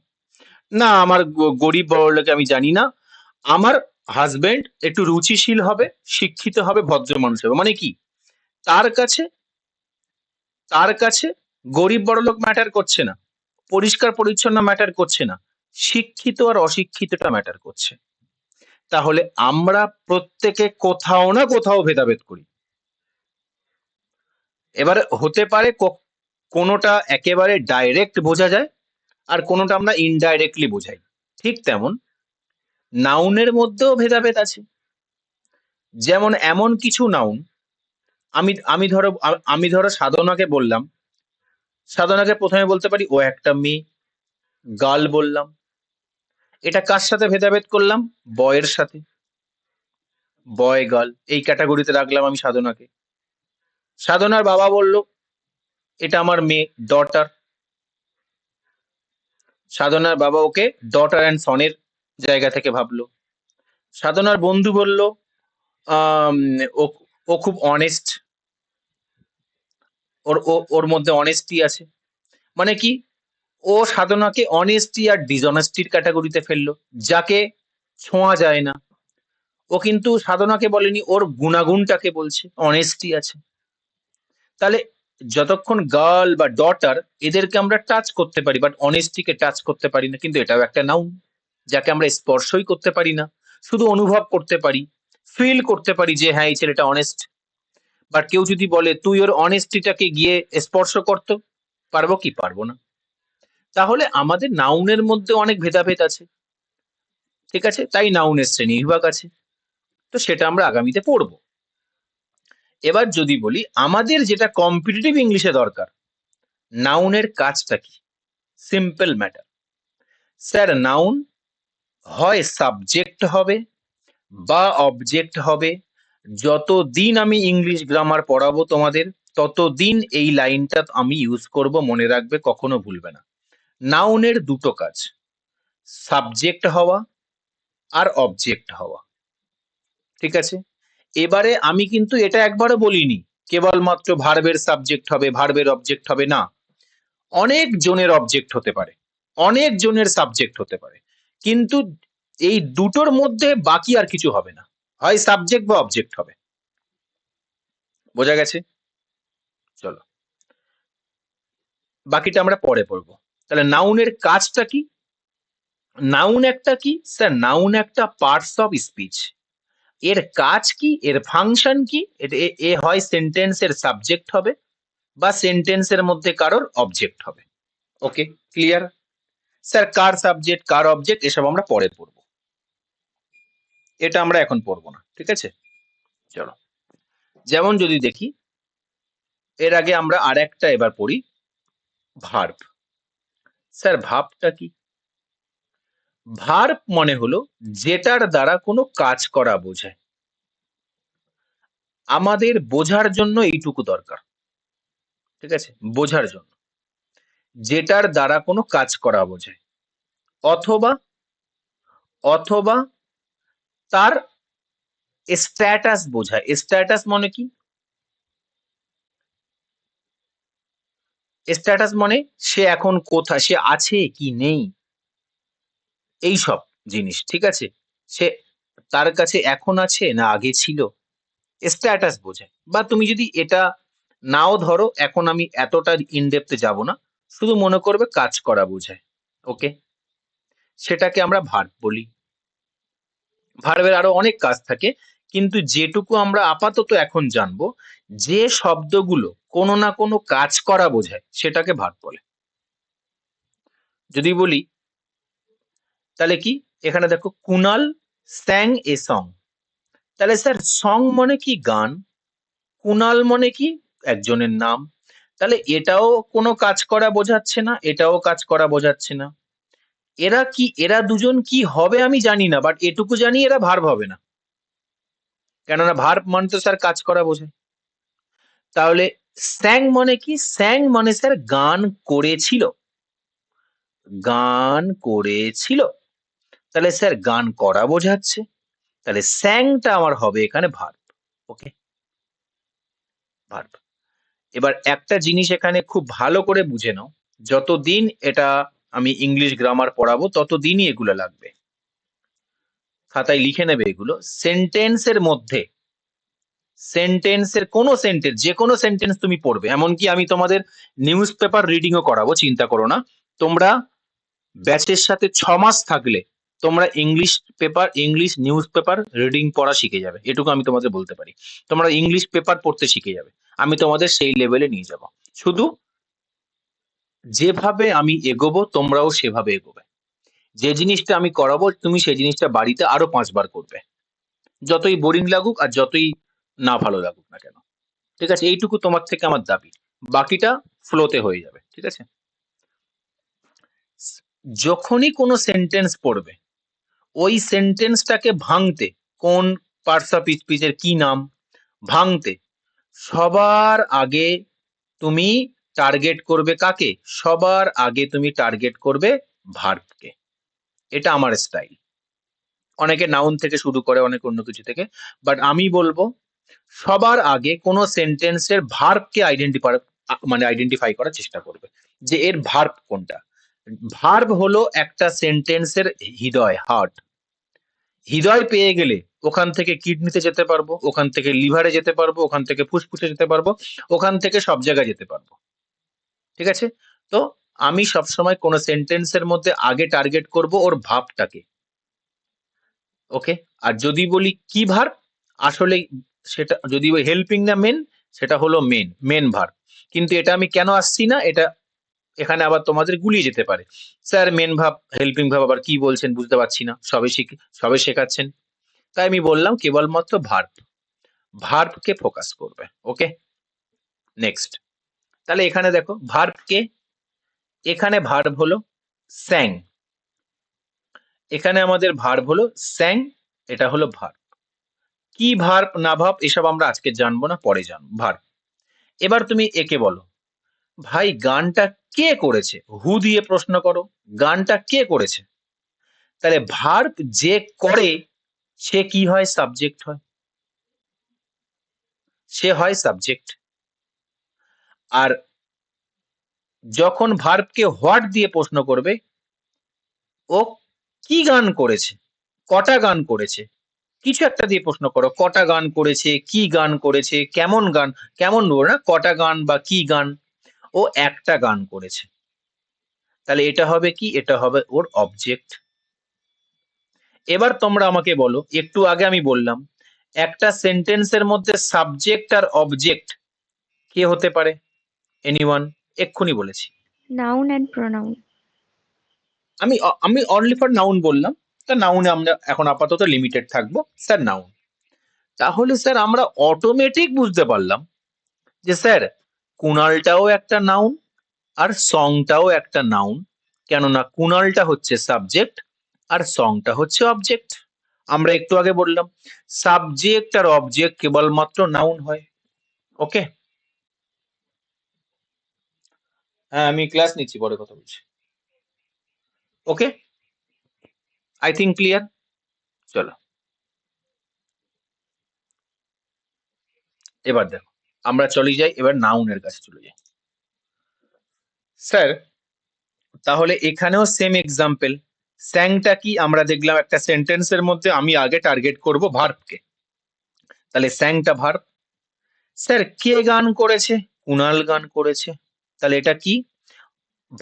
না, আমার গরিব বড়লোকে আমি জানি না, আমার হাজবেন্ড একটু রুচিশীল হবে, শিক্ষিত হবে, ভদ্র মানুষ হবে। মানে কি, তার কাছে তার কাছে গরিব বড়লোক ম্যাটার করছে না, পরিষ্কার পরিচ্ছন্ন ম্যাটার করছে না, শিক্ষিত আর অশিক্ষিতটা ম্যাটার করছে। তাহলে আমরা প্রত্যেকে কোথাও না কোথাও ভেদাভেদ করি। এবার হতে পারে কোনোটা একেবারে ডাইরেক্ট বোঝা যায়, আর কোনোটা আমরা ইনডাইরেক্টলি বোঝাই। ঠিক তেমন নাউনের মধ্যেও ভেদাভেদ আছে। যেমন এমন কিছু নাউন, আমি ধরো সাধনাকে বললাম, সাধনাকে প্রথমে বলতে পারি ও একটা মেয়ে। গার্ল বললাম, এটা কার সাথে ভেদাভেদ করলাম? বয়ের সাথে। বয় গার্ল এই ক্যাটাগরিতে রাখলাম আমি সাধনাকে। সাধনার বাবা বলল এটা আমার মেয়ে, ডটার। সাধনার বাবা ওকে ডটার অ্যান্ড সনের জায়গা থেকে ভাবলো। সাধনার বন্ধু বলল আম, ও ও খুব অনেস্ট, ওর মধ্যে অনেস্টি আছে। মানে কি, ও সাধনাকে অনেস্টি আর ডিসঅনেস্টির ক্যাটাগরিতে ফেললো, যাকে ছোঁয়া যায় না। ও কিন্তু সাধনাকে বলেনি, ওর গুণাগুণটাকে বলছে, অনেস্টি আছে। তাহলে যতক্ষণ গার্ল বা ডটার এদেরকে আমরা টাচ করতে পারি, বাট অনেস্টিকে টাচ করতে পারি না, কিন্তু এটাও একটা নাউন, যাকে আমরা স্পর্শই করতে পারি না, শুধু অনুভব করতে পারি, ফিল করতে পারি যে হ্যাঁ এই ছেলেটা অনেস্ট। বাট কেউ যদি বলে তুই ওর অনেস্টিটাকে গিয়ে স্পর্শ করতে পারবো কি? পারবো না। তাহলে আমাদের নাউনের মধ্যে অনেক ভেদাভেদ আছে, ঠিক আছে, তাই নাউনের শ্রেণী বিভাগ আছে। তো সেটা আমরা আগামীতে পড়বো। এবার যদি বলি আমাদের যেটা কম্পিটিটিভ ইংলিশে দরকার, নাউনের কাজটা কি? Simple matter. স্যার নাউন হয় সাবজেক্ট হবে বা অবজেক্ট হবে। যতদিন আমি ইংলিশ গ্রামার পড়াবো তোমাদের, ততদিন এই লাইনটা আমি ইউজ করব, মনে রাখবে, কখনো ভুলবে না। নাউনের দুটো কাজ, সাবজেক্ট হওয়া আর অবজেক্ট হওয়া, ঠিক আছে? এবারে আমি কিন্তু এটা একবারও বলিনি কেবলমাত্র ভার্বের সাবজেক্ট হবে, ভার্বের অবজেক্ট হবে না। অনেক জনের অবজেক্ট হতে পারে, অনেক জনের সাবজেক্ট হতে পারে, কিন্তু এই দুটোর মধ্যে বাকি আর কিছু হবে না, হয় সাবজেক্ট বা অবজেক্ট হবে। বোঝা গেছে? চলো বাকিটা আমরা পরে পড়বো। তাহলে নাউনের কাজটা কি? নাউন একটা কি স্যার? নাউন একটা পার্টস অফ স্পিচ। এর কাজ কি, এর ফাংশন কি? এ হয় সেন্টেন্সের সাবজেক্ট হবে বা সেন্টেন্সের মধ্যে কারোর অবজেক্ট হবে। ওকে, ক্লিয়ার? স্যার কার সাবজেক্ট কার অবজেক্ট এসব আমরা পরে পড়বো, এটা আমরা এখন পড়বো না, ঠিক আছে? চলো, যেমন যদি দেখি, এর আগে আমরা আর একটা এবার পড়ি, ভার্ব। স্যার ভার্বটা কি? ভার্ব মনে হলো যেটার দ্বারা কোনো কাজ করা বোঝায়। আমাদের বোঝার জন্য এইটুকু দরকার, ঠিক আছে? বোঝার জন্য যেটার দ্বারা কোনো কাজ করা বোঝায়, অথবা অথবা তার স্ট্যাটাস বোঝায়। স্ট্যাটাস মানে কি? স্ট্যাটাস মানে সে এখন কোথায়, সে আছে কি নেই, এইসব জিনিস, ঠিক আছে? সে তার কাছে এখন আছে না আগে ছিল, স্ট্যাটাস বোঝায়। বা তুমি যদি এটা নাও ধরো, এখন আমি এতটা ইনডেপথে যাব না, শুধু মনে করবে কাজ করা বোঝায়। ওকে, সেটাকে আমরা ভার্ব বলি। ভার্বের আরো অনেক কাজ থাকে, কিন্তু যেটুকু আমরা আপাতত এখন জানবো, যে শব্দগুলো কোনো না কোনো কাজ করা বোঝায় সেটাকে ভার্ব বলে। যদি বলি তাহলে কি, এখানে দেখো কুনাল স্যাং এ সং, তাহলে স্যার সং মানে কি? গান। কুনাল মানে কি? একজনের নাম। তাহলে এটাও কোনো কাজ করা বোঝাচ্ছে না, এটাও কাজ করা বোঝাচ্ছে না। এরা কি, এরা দুজন কি হবে আমি জানি না, বাট এটুকু জানি এরা ভার্ব হবে না, কেননা ভার্ব মানে তো স্যার কাজ করা বোঝায়। তাহলে স্যাং মানে কি? স্যাং মানে স্যার গান করেছিল, গান করেছিল। তাহলে স্যার গান করা বোঝাচ্ছে, তাহলে স্যাংটা আমার হবে এখানে ভার্ব। ওকে, ভার্ব। এবার একটা জিনিস এখানে খুব ভালো করে বুঝে নাও, যতদিন এটা আমি ইংলিশ গ্রামার পড়াবো ততদিনই এগুলো লাগবে, খাতায় লিখে নেবে এগুলো। সেন্টেন্সের মধ্যে, সেন্টেন্সের কোনো সেন্টেন্স, যে কোনো সেন্টেন্স তুমি পড়বে, এমনকি আমি তোমাদের নিউজ পেপার রিডিংও করাবো, চিন্তা করো না। তোমরা ব্যাচের সাথে 6 মাস থাকলে তোমরা English paper, English news paper reading পড়া শিখে যাবে, এটুকু আমি তোমাদের বলতে পারি। তোমরা ইংলিশ পেপার পড়তে শিখে যাবে, আমি তোমাদের সেই লেভেলে নিয়ে যাব। শুধু যেভাবে আমি এগোবো তোমরাও সেভাবে এগোবে। যে জিনিসটা আমি করাবো তুমি সেই জিনিসটা বাড়িতে আরো 5 বার করবে, যতই বোরিং লাগুক আর যতই না ভালো লাগুক না কেন, ঠিক আছে? এইটুকু তোমার থেকে আমার দাবি, বাকিটা ফ্লোতে হয়ে যাবে, ঠিক আছে? যখনই কোনো সেন্টেন্স পড়বে, ওই সেন্টেন্সটাকে ভাঙতে, কোন পার্টস অফ স্পিচের কি নাম, ভাঙতে সবার আগে তুমি টার্গেট করবে কাকে? সবার আগে তুমি টার্গেট করবে ভার্বকে। এটা আমার স্টাইল। অনেকে নাউন থেকে শুরু করে, অনেকে অন্য কিছু থেকে, বাট আমি বলবো সবার আগে কোনো সেন্টেন্সের ভার্বকে আইডেন্টিফাই করার চেষ্টা করবে, যে এর ভার্ব কোনটা। ভার্ব হলো একটা সেন্টেন্সের হৃদয়, হার্ট। হৃদয় পেয়ে গেলে ওখান থেকে কিডনিতে যেতে পারবো, ওখান থেকে লিভারে যেতে পারবো, ওখান থেকে ফুসফুসে যেতে পারবো, ওখান থেকে সব জায়গায় যেতে পারবো, ঠিক আছে? তো আমি সবসময় কোনো সেন্টেন্সের মধ্যে আগে টার্গেট করব ওর ভাবটাকে। ওকে, আর যদি বলি কি ভার্ব, আসলে সেটা যদি ওই হেল্পিং না মেন, সেটা হলো মেন ভার্ব। কিন্তু এটা আমি কেন আসছি না, এটা এখানে আবার তোমাদের গুলিয়ে যেতে পারে, sir main verb helping verb আবার কি বলছেন বুঝতে পারছি না, সবে শেখাচ্ছেন। তাই আমি বললাম কেবলমাত্র ভার্বকে ফোকাস করবে। ওকে, নেক্সট। তাহলে এখানে দেখো ভার্ব কে, এখানে ভার্ব হলো স্যাং, এখানে আমাদের ভার্ব হলো স্যাং, এটা হলো ভার্ব। কি ভার্ব না ভার্ব এসব আমরা আজকে জানবো না, পরে জানবো। ভার্ব। এবার তুমি একে বলো, ভাই গানটা কে করেছে? হু দিয়ে প্রশ্ন করো, গানটা কে করেছে? তাহলে ভার্ব যে করে সে কি হয়? সাবজেক্ট হয়, সে হয় সাবজেক্ট। আর যখন ভার্বকে হোয়াট দিয়ে প্রশ্ন করবে, ও কি গান করেছে, কটা গান করেছে, কিছু একটা দিয়ে প্রশ্ন করো, কটা গান করেছে, কি গান করেছে, কেমন গান, কেমন বলবো না, কটা গান বা কি গান, ও একটা গান করেছে। তাহলে এটা হবে কি, এটা হবে ওর অবজেক্ট। এবার তোমরা আমাকে বলো, একটু আগে আমি বললাম একটা সেন্টেন্সের মধ্যে সাবজেক্ট আর অবজেক্ট কে হতে পারে, এনিওয়ান? এক্ষুনি বলেছি। Noun and pronoun. আমি আমি অনলি ফর নাউন বললাম, তা নাউনে আমরা এখন আপাতত লিমিটেড থাকবো, স্যার নাউন। তাহলে স্যার আমরা অটোমেটিক বুঝতে পারলাম যে স্যার কুণালটাও একটা নাউন আর সংটাও একটা নাউন, কেননা কুণালটা হচ্ছে সাবজেক্ট আর সংটা হচ্ছে অবজেক্ট। আমরা একটু আগে বললাম সাবজেক্ট আর অবজেক্ট কেবলমাত্র নাউন হয়। ওকে, হ্যাঁ আমি ক্লাস নিচ্ছি, পরে কথা বলছি। ওকে, আই থিঙ্ক ক্লিয়ার। চলো এবার দেখো, আমরা চলে যাই এবার নাউনের কাছে চলে যাই। স্যার তাহলে এখানেও সেম এক্সাম্পল, স্যাংটা কি আমরা দেখলাম একটা সেন্টেন্সের মধ্যে আমি আগে টার্গেট করব ভার্বকে, তাহলে স্যাংটা ভার্ব। স্যার কে গান করেছে, কুণাল গান করেছে, তাহলে এটা কি,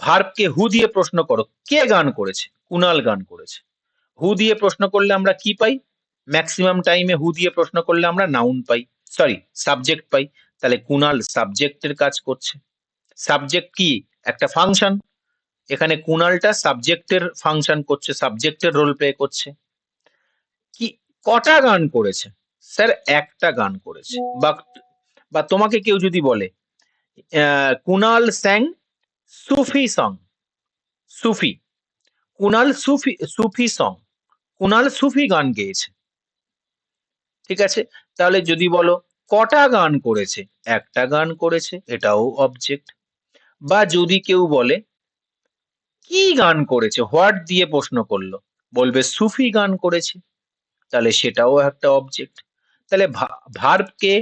ভার্বকে হু দিয়ে প্রশ্ন করো, কে গান করেছে, কুণাল গান করেছে। হু দিয়ে প্রশ্ন করলে আমরা কি পাই, ম্যাক্সিমাম টাইমে হু দিয়ে প্রশ্ন করলে আমরা নাউন পাই, সরি সাবজেক্ট পাই। তাহলে কুণাল সাবজেক্টের কাজ করছে। সাবজেক্ট কি, একটা ফাংশন, এখানে কুণালটা সাবজেক্টের ফাংশন করছে, সাবজেক্টের রোল প্লে করছে। কি, কটা গান করেছে, স্যার একটা গান করেছে। বা বা তোমাকে কেউ যদি বলে কুণাল স্যাং সুফি সং, সুফি, কুণাল সুফি, সুফি সং, কুণাল সুফি গান গেয়েছে, ঠিক আছে। তাহলে যদি বলো কটা গান করেছে, একটা গান করেছে, এটাও অবজেক্ট। বা যদি কেউ বলে কি গান করেছে, হোয়াট দিয়ে প্রশ্ন করলো, বলবে সুফি গান করেছে, তাহলে সেটাও একটা অবজেক্ট। তাহলে ভার্বকে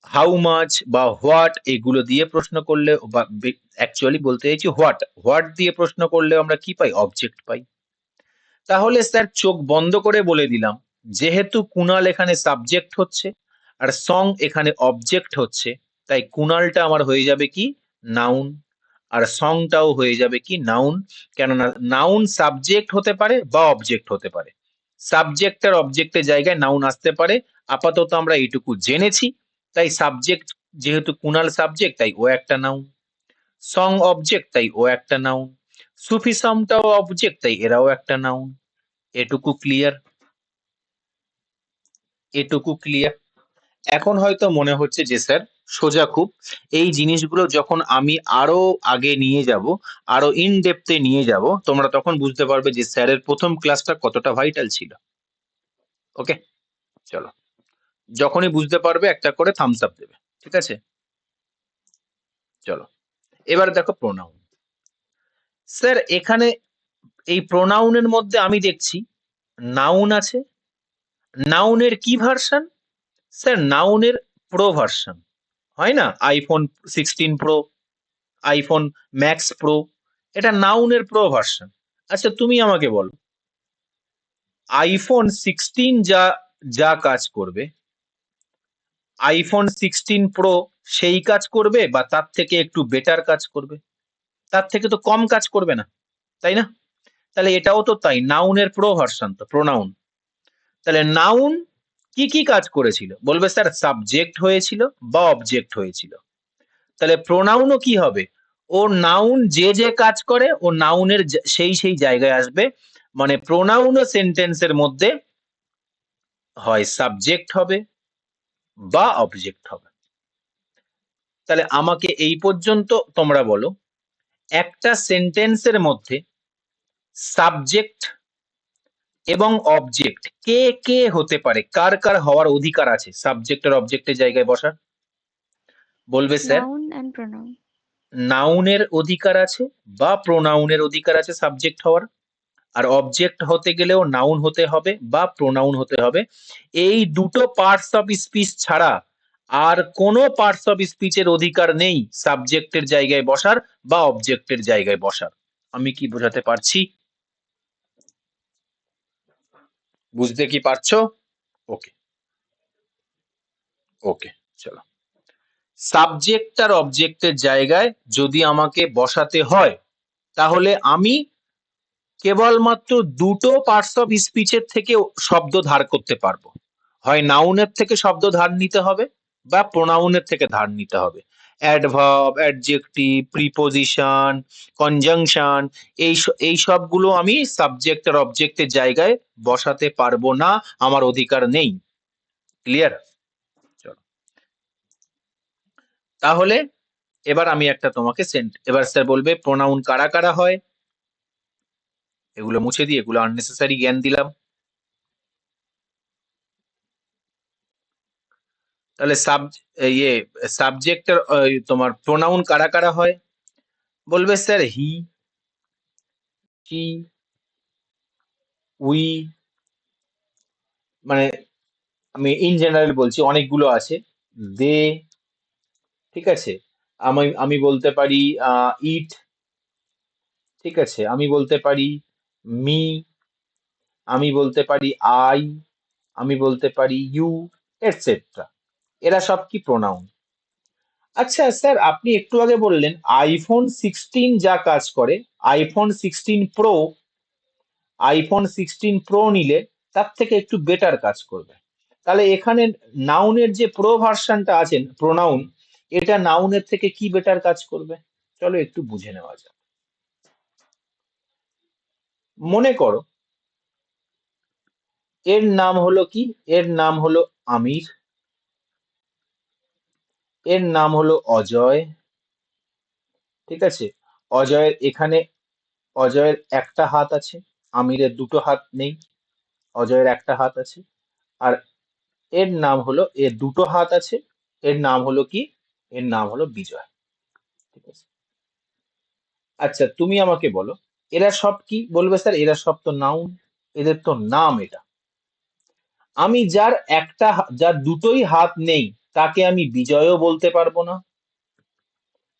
হাউ মাচ বা হোয়াট এগুলো দিয়ে প্রশ্ন করলে, বা অ্যাকচুয়ালি বলতে চাইছি হোয়াট, হোয়াট দিয়ে প্রশ্ন করলে আমরা কি পাই, অবজেক্ট পাই। তাহলে স্যার চোখ বন্ধ করে বলে দিলাম, যেহেতু কুণাল এখানে সাবজেক্ট হচ্ছে আর সং এখানে অবজেক্ট হচ্ছে, তাই কুণালটা আমার হয়ে যাবে কি, নাউন, আর সংটাও হয়ে যাবে কি, নাউন। কেননা নাউন সাবজেক্ট হতে পারে বা অবজেক্ট হতে পারে, সাবজেক্ট আর অবজেক্টের জায়গায় নাউন আসতে পারে। আপাতত আমরা এইটুকু জেনেছি। তাই সাবজেক্ট যেহেতু কুণাল সাবজেক্ট, তাই ও একটা নাউন, সং অবজেক্ট, তাই ও একটা নাউন, সুফিসমটাও অবজেক্ট, তাই এরাও একটা নাউন। এটুকু ক্লিয়ার, এটুকু ক্লিয়ার। এখন হয়তো মনে হচ্ছে যে স্যার সোজা খুব, এই জিনিসগুলো যখন আমি আরো আগে নিয়ে যাব, আরো ইন ডেপথে নিয়ে যাব, তোমরা তখন বুঝতে পারবে যে স্যারের প্রথম ক্লাসটা কতটা ভাইটাল ছিল। ওকে, চলো, যখনই বুঝতে পারবে একটা করে থামস আপ দেবে, ঠিক আছে। চলো এবার দেখো প্রোনাউন। স্যার এখানে এই প্রোনাউনের মধ্যে আমি দেখছি নাউন আছে, নাউনের কি ভার্সন, স্যার নাউনের প্রো ভার্সন, হয় না, iPhone 16 pro, iPhone max pro, এটা নাউনের প্রো ভার্সন। আচ্ছা তুমি আমাকে বলো, আইফোন 16 যা যা কাজ করবে, আইফোন 16 প্রো সেই কাজ করবে বা তার থেকে একটু বেটার কাজ করবে, তার থেকে তো কম কাজ করবে না, তাই না? তাহলে এটাও তো তাই, নাউনের প্রো ভার্সন তো প্রোনাউন। তাহলে নাউন কি কি কাজ করেছিল, বলবে স্যার সাবজেক্ট হয়েছিল বা অবজেক্ট হয়েছিল। তাহলে প্রোনাউনও কি হবে, ও নাউন যে যে কাজ করে ও নাউনের সেই সেই জায়গায় আসবে, মানে প্রোনাউনও সেন্টেন্সের মধ্যে হয় সাবজেক্ট হবে বা অবজেক্ট হবে। তাহলে আমাকে এই পর্যন্ত তোমরা বলো, একটা সেন্টেন্সের মধ্যে সাবজেক্ট এবং অবজেক্ট কে কে হতে পারে, কার কার হওয়ার অধিকার আছে সাবজেক্ট আর অবজেক্টের জায়গায় বসার, বলবে স্যার Noun and pronoun. নাউনের অধিকার আছে বা প্রোনাউনের অধিকার আছে সাবজেক্ট হওয়ার, আর অবজেক্ট হতে গেলেও নাউন হতে হবে বা প্রোনাউন হতে হবে। এই দুটো পার্টস অফ স্পিচ ছাড়া আর কোনো পার্টস অফ স্পিচের অধিকার নেই সাবজেক্টের জায়গায় বসার বা অবজেক্টের জায়গায় বসার। আমি কি বোঝাতে পারছি? বুঝতে কি পারছো? ওকে, ওকে, চলো। সাবজেক্ট আর অবজেক্টের জায়গায় যদি আমাকে বসাতে হয়, তাহলে আমি কেবলমাত্র দুটো পার্টস অফ স্পিচের থেকে শব্দ ধার করতে পারবো। হয় নাউনের থেকে শব্দ ধার নিতে হবে বা প্রোনাউনের থেকে ধার নিতে হবে। অ্যাডভার্ব, অ্যাডজেক্টিভ, প্রিপোজিশন, কনজাংশন, এই সবগুলো আমি সাবজেক্ট আর অবজেক্টের জায়গায় বসাতে পারবো না, আমার অধিকার নেই। ক্লিয়ার? চলো, তাহলে এবার আমি একটা তোমাকে এবার স্যার বলবে প্রোনাউন কারা কারা হয়। এগুলো মুছে দিয়ে, এগুলো আননেসেসারি জ্ঞান দিলাম। তাহলে ইয়ে সাবজেক্টের তোমার প্রোনাউন কারা কারা হয়? বলবে স্যার হি, শি, উই, মানে আমি ইন জেনারেল বলছি, অনেকগুলো আছে। দে, ঠিক আছে। আমি আমি বলতে পারি ইট, ঠিক আছে। আমি বলতে পারি মি, আমি বলতে পারি আই, আমি বলতে পারি ইউ, এটসেট্রা। এরা সব কি প্রোনাউন। আচ্ছা স্যার, আপনি একটু আগে বললেন আইফোন 16 যা কাজ করে, আইফোন 16 প্রো নিলে তার থেকে একটু বেটার কাজ করবে। তাহলে এখানে নাউনের যে প্রো ভার্সনটা আছে, প্রোনাউন, এটা নাউনের থেকে কি বেটার কাজ করবে? চলো একটু বুঝে নেওয়া যাক। মনে করো এর নাম হলো কি, এর নাম হলো আমির, এর নাম হলো অজয়, ঠিক আছে। অজয়ের এখানে, অজয়ের একটা হাত আছে, আমিরের দুটো হাত নেই, অজয়ের একটা হাত আছে। আর এর নাম হলো, এর দুটো হাত আছে, এর নাম হলো কি, এর নাম হলো বিজয়, ঠিক আছে। আচ্ছা তুমি আমাকে বলো এরা সব কি? বলবে স্যার এরা সব তো নাউন, এদের তো নাম এটা। আমি যার দুটোই হাত নেই তাকে আমি বিজয়ও বলতে পারবো না,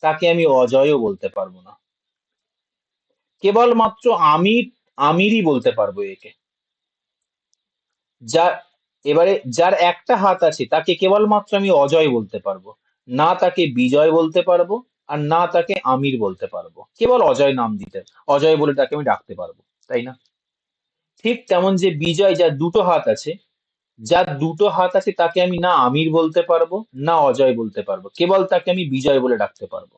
তাকে আমি অজয়ও বলতে পারবো না। কেবলমাত্র আমি আমিরই বলতে পারবো একে। যার এবারে যার একটা হাত আছে তাকে কেবলমাত্র আমি অজয় বলতে পারবো, না তাকে বিজয় বলতে পারবো আর না তাকে আমির বলতে পারবো। কেবল অজয় নাম দিতে, অজয় বলে তাকে আমি ডাকতে পারবো, তাই না? ঠিক তেমন যে বিজয়, যার দুটো হাত আছে, যার দুটো হাত আছে তাকে আমি না আমির বলতে পারবো না অজয় বলতে পারবো, কেবল তাকে আমি বিজয় বলে ডাকতে পারবো।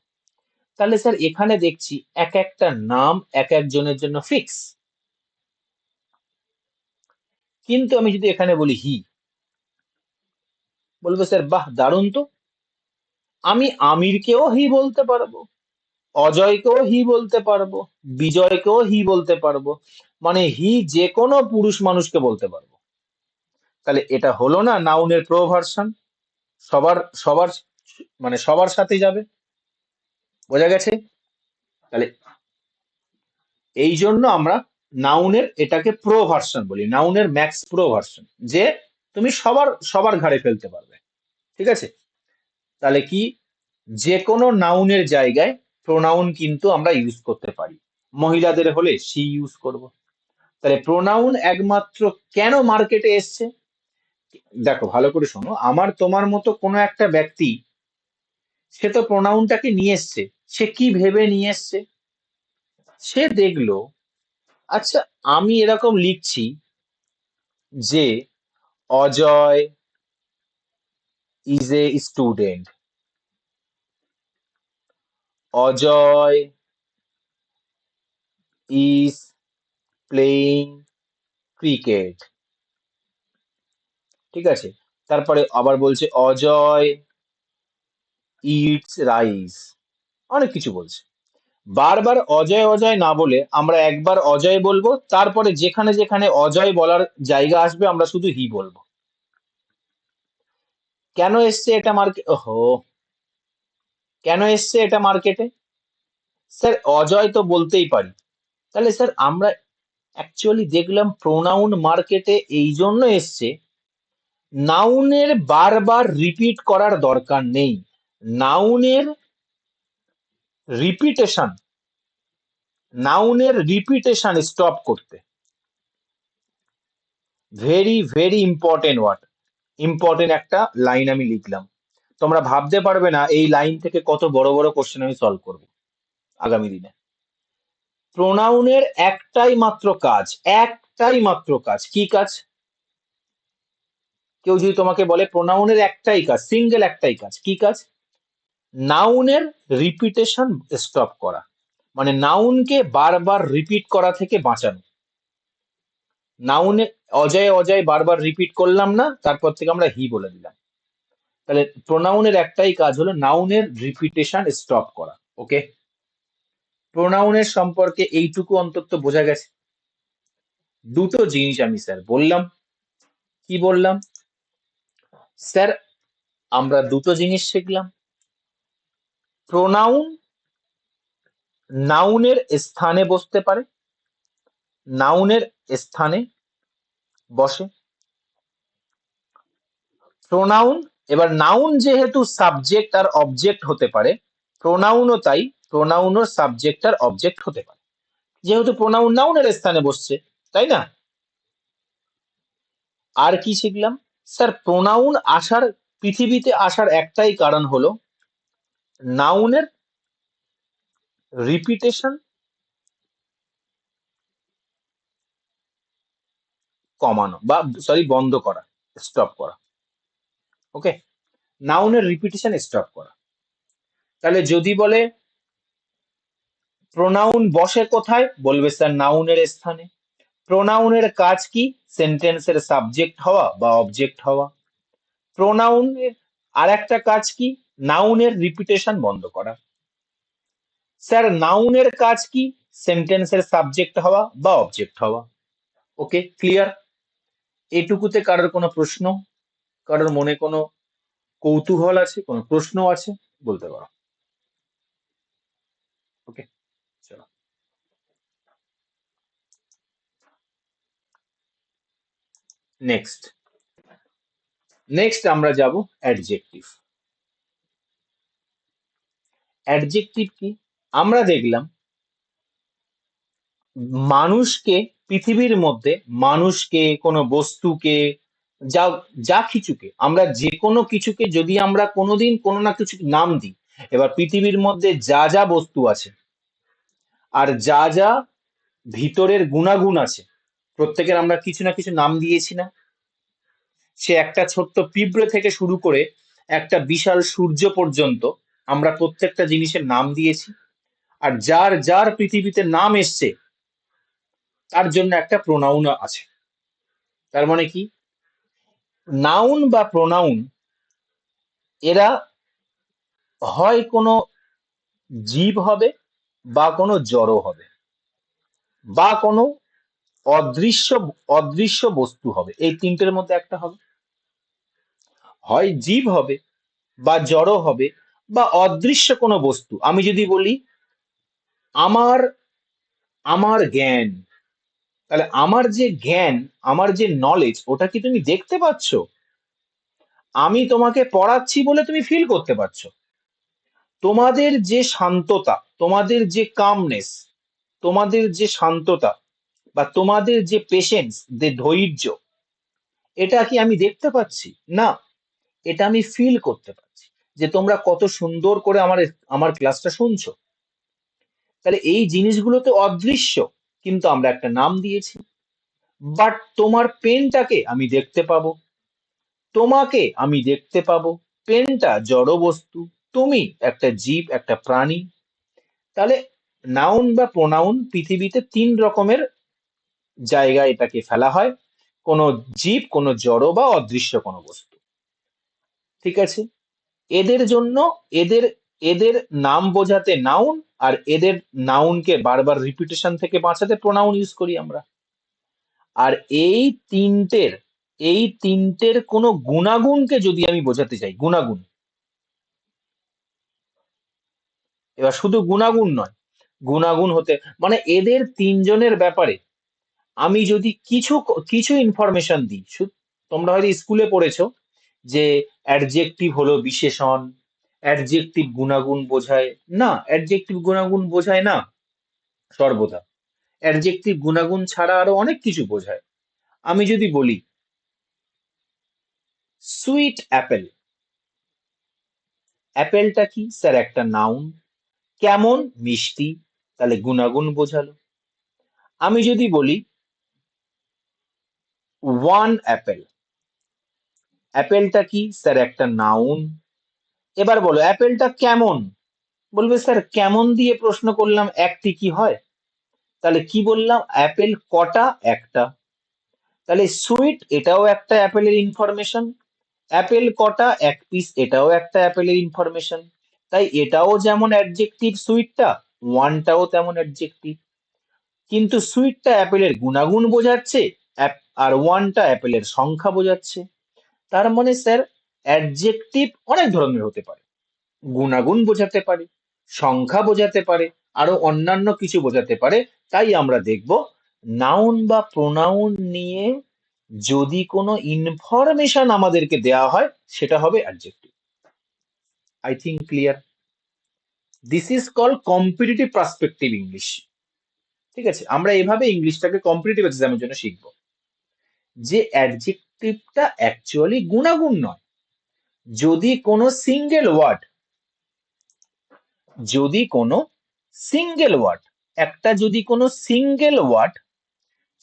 তাহলে স্যার এখানে দেখছি এক একটা নাম এক একজনের জন্য ফিক্স। কিন্তু আমি যদি এখানে বলি হি, বলবো স্যার বাহ দারুণ তো, আমি আমিরকেও হি বলতে পারবো, অজয়কেও হি বলতে পারবো, বিজয়কেও হি বলতে পারবো, মানে হি যে কোনো পুরুষ মানুষকে বলতে পারবো। তাহলে এটা হলো না নাউনের প্রো ভার্সন, সবার সবার মানে সবার সাথে যাবে। বোঝা গেছে? তাহলে এই জন্য আমরা নাউনের এটাকে প্রো ভার্সন বলি, নাউনের ম্যাক্স প্রো ভার্সন, যে তুমি সবার সবার ঘাড়ে ফেলতে পারবে, ঠিক আছে। তাহলে কি, যে কোনো নাউনের জায়গায় প্রোনাউন কিন্তু আমরা ইউজ করতে পারি। মহিলাদের হলে সি ইউজ করব। তাহলে প্রোনাউন একমাত্র কেন মার্কেটে এসছে? দেখো ভালো করে শোনো, আমার তোমার মতো কোনো একটা ব্যক্তি, সে তো প্রোনাউনটাকে নিয়ে এসছে। সে কি ভেবে নিয়ে এসছে? সে দেখলো, আচ্ছা আমি এরকম লিখছি যে Ajay is a student, Ajay is playing cricket, ঠিক আছে। তারপরে আবার বলছে অজয় ইটস রাইস, অনেক কিছু বলছে। বারবার অজয় অজয় না বলে আমরা একবার অজয় বলবো, তারপরে যেখানে যেখানে অজয় বলার জায়গা আসবে আমরা শুধু হি বলবো। কেন এসছে এটা মার্কেট? ওহো, কেন এসছে এটা মার্কেটে? স্যার অজয় তো বলতেই পারি। তাহলে স্যার আমরা অ্যাকচুয়ালি দেখলাম প্রোনাউন মার্কেটে এই জন্য এসছে নাউনের বারবার রিপিট করার দরকার নেই। নাউনের রিপিটেশন স্টপ করতে। Very very important word, important একটা লাইন আমি লিখলাম। তোমরা ভাবতে পারবে না এই লাইন থেকে কত বড় বড় কোশ্চেন আমি সলভ করব আগামী দিনে। প্রোনাউনের একটাই মাত্র কাজ, কি কাজ? কেউ যদি তোমাকে বলে প্রোনাউনের একটাই কাজ, সিঙ্গেল একটাই কাজ, কি কাজ? নাউনের রিপিটেশন স্টপ করা, মানে নাউনকে বারবার রিপিট করা থেকে বাঁচানো। নাউনে অজয় অজয় বারবার রিপিট করলাম না, তারপর থেকে আমরা হি বলে দিলাম। তাহলে প্রোনাউনের একটাই কাজ হলো নাউনের রিপিটেশন স্টপ করা। ওকে, প্রোনাউনের সম্পর্কে এইটুকু অন্তত বোঝা গেছে। দুটো জিনিস আমি স্যার বললাম, কি বললাম স্যার? আমরা দুটো জিনিস শিখলাম। প্রোনাউন নাউনের স্থানে বসতে পারে, নাউনের স্থানে বসে প্রোনাউন। এবার নাউন যেহেতু সাবজেক্ট আর অবজেক্ট হতে পারে, প্রোনাউনও তাই, প্রোনাউনও সাবজেক্ট আর অবজেক্ট হতে পারে, যেহেতু প্রোনাউন নাউনের স্থানে বসছে, তাই না? আর কি শিখলাম স্যার? প্রোনাউন পৃথিবীতে আসার একটাই কারণ হলো নাউনের রিপিটেশন কমানো, বা সরি বন্ধ করা, স্টপ করা। ওকে, নাউনের রিপিটেশন স্টপ করা। তাহলে যদি বলে প্রোনাউন বসে কোথায়, বলবে স্যার নাউনের স্থানে। প্রোনাউনের কাজ কি? সেন্টেন্সের সাবজেক্ট হওয়া বা অবজেক্ট হওয়া। প্রোনাউনের আর একটা কাজ কি? নাউনের রিপিটেশন বন্ধ করা। স্যার নাউনের কাজ কি? সেন্টেন্সের সাবজেক্ট হওয়া বা অবজেক্ট হওয়া। ওকে, ক্লিয়ার? এটুকুতে কারোর কোনো প্রশ্ন, কারোর মনে কোনো কৌতূহল আছে, কোনো প্রশ্ন আছে, বলতে পারো। ওকে, চলো নেক্সট আমরা যাব অ্যাডজেক্টিভ। অ্যাডজেক্টিভ কি? আমরা দেখলাম মানুষকে, পৃথিবীর মধ্যে মানুষকে, কোনো বস্তুকে, যা যা কিছুকে, আমরা যে কোনো কিছুকে যদি আমরা কোনোদিন কোনো না কিছু নাম দিই, এবার পৃথিবীর মধ্যে যা যা বস্তু আছে আর যা যা ভিতরের গুণাগুণ আছে, প্রত্যেকের আমরা কিছু না কিছু নাম দিয়েছি না? সে একটা ছোট্ট পিঁপড়ে থেকে শুরু করে একটা বিশাল সূর্য পর্যন্ত আমরা প্রত্যেকটা জিনিসের নাম দিয়েছি। আর যার যার পৃথিবীতে নাম এসছে তার জন্য একটা প্রোনাউন আছে। তার মানে কি? নাউন বা প্রোনাউন এরা হয় কোনো জীব হবে, বা কোনো জড় হবে, বা কোনো অদৃশ্য অদৃশ্য বস্তু হবে। এই তিনটের মধ্যে একটা হবে। হয় জীব হবে, বা জড় হবে, বা অদৃশ্য কোনো বস্তু। আমি যদি বলি আমার আমার জ্ঞান, তাহলে আমার যে জ্ঞান, আমার যে নলেজ, ওটা কি তুমি দেখতে পাচ্ছ? আমি তোমাকে পড়াচ্ছি বলে তুমি ফিল করতে পারছো। তোমাদের যে শান্ততা, তোমাদের যে কামনেস, তোমাদের যে শান্ততা, বা তোমাদের যে পেশেন্স, যে ধৈর্য, এটা কি আমি দেখতে পাচ্ছি? না, এটা আমি ফিল করতে পারছি, যে তোমরা কত সুন্দর করে আমার আমার ক্লাসটা শুনছো। তাহলে এই জিনিসগুলো তো অদৃশ্য, কিন্তু আমরা একটা নাম দিয়েছি। বাট তোমার পেনটাকে আমি দেখতে পাবো, তোমাকে আমি দেখতে পাবো। পেনটা জড় বস্তু, তুমি একটা জীব, একটা প্রাণী। তাহলে নাউন বা প্রোনাউন পৃথিবীতে তিন রকমের জায়গায় এটাকে ফেলা হয়: কোনো জীব, কোনো জড়, বা অদৃশ্য কোনো বস্তু। ঠিক আছে? এদের জন্য, এদের এদের নাম বোঝাতে নাউন, আর এদের নাউনকে বারবার রিপিটেশন থেকে বাঁচাতে প্রোনাউন ইউজ করি আমরা। আর এই তিনটের কোনো গুণাগুণকে যদি আমি বোঝাতে চাই, গুণাগুণ, এবার শুধু গুণাগুণ নয়, গুণাগুণ হতে মানে এদের তিনজনের ব্যাপারে আমি যদি কিছু কিছু ইনফরমেশন দিই, তোমরা হয়তো স্কুলে পড়েছো যে অ্যাডজেক্টিভ হলো বিশেষণ, অ্যাডজেক্টিভ গুণাগুণ বোঝায় না, অ্যাডজেক্টিভ গুণাগুণ বোঝায় না সর্বদা। অ্যাডজেক্টিভ গুণাগুণ ছাড়া আরো অনেক কিছু বোঝায়। আমি যদি বলি সুইট অ্যাপেল, অ্যাপেলটা কি স্যার? একটা নাউন। কেমন? মিষ্টি, তাহলে গুণাগুণ বোঝালো। আমি যদি বলি ওয়ান অ্যাপেল, অ্যাপেলটা কি স্যার? একটা নাউন। এবার বলো অ্যাপেলটা কেমন? বলবে স্যার কেমন দিয়ে প্রশ্ন করলাম, একটি কি হয়? তাহলে কি বললাম? অ্যাপেল কটা? একটা। তাহলে সুইট এটাও একটা অ্যাপেলের ইনফরমেশন, অ্যাপেল কটা? এক পিস, এটাও একটা অ্যাপেলের ইনফরমেশন। তাই এটাও যেমন অ্যাডজেক্টিভ সুইটটা, ওয়ানটাও তেমন অ্যাডজেক্টিভ। কিন্তু সুইটটা অ্যাপেলের গুণাগুণ বোঝাচ্ছে, আর ওয়ানটা অ্যাপেলের সংখ্যা বোঝাচ্ছে। তার মানে স্যার অ্যাডজেক্টিভ অনেক ধরনের হতে পারে, গুণাগুণ বোঝাতে পারে, সংখ্যা বোঝাতে পারে, আরো অন্যান্য কিছু বোঝাতে পারে। তাই আমরা দেখব নাউন বা প্রোনাউন নিয়ে যদি কোনো ইনফরমেশন আমাদেরকে দেওয়া হয় সেটা হবে adjective. I think clear. This is called competitive perspective English. ঠিক আছে, আমরা এভাবে ইংলিশটাকে কম্পিটিটিভ এক্সামের জন্য শিখবো যে অ্যাডজেক্টিভটা অ্যাকচুয়ালি গুণাগুণ নয়। যদি কোনো সিঙ্গেল ওয়ার্ড, যদি কোনো সিঙ্গেল ওয়ার্ড, একটা যদি কোনো সিঙ্গেল ওয়ার্ড,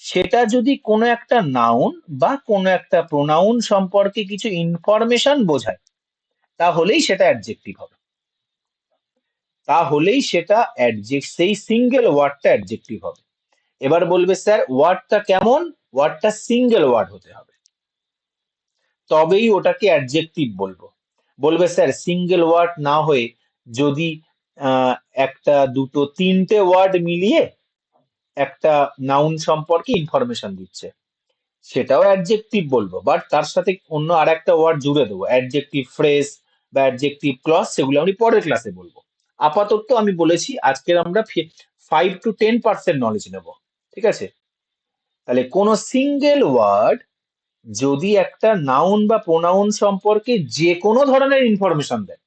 সেটা যদি কোনো একটা নাউন বা কোনো একটা প্রোনাউন সম্পর্কে কিছু ইনফরমেশন বোঝায়, তাহলেই সেটা অ্যাডজেক্টিভ হবে। তাহলেই সেটা সেই সিঙ্গেল ওয়ার্ডটা অ্যাডজেক্টিভ হবে। এবার বলবে স্যার ওয়ার্ডটা কেমন? ওয়ার্ডটা সিঙ্গেল ওয়ার্ড হতে হবে, তবেই ওটাকে অ্যাডজেক্টিভ বলবো। বলবে স্যার সিঙ্গেল ওয়ার্ড না হয়ে যদি আহ, একটা দুটো তিনটে ওয়ার্ড মিলিয়ে একটা নাউন সম্পর্কে ইনফরমেশন দিচ্ছে, সেটাও অ্যাডজেক্টিভ বলবো, বাট তার সাথে অন্য আর একটা ওয়ার্ড জুড়ে দেবো, অ্যাডজেক্টিভ ফ্রেজ বা অ্যাডজেক্টিভ ক্লজ, সেগুলো আমি পরের ক্লাসে বলবো। আপাতত আমি বলেছি আজকের আমরা 5 to 10% নলেজ নেব। ঠিক আছে, তাহলে কোনো সিঙ্গেল ওয়ার্ড যদি একটা নাউন বা প্রোনাউন সম্পর্কে যে কোনো ধরনের ইনফরমেশন দেয়,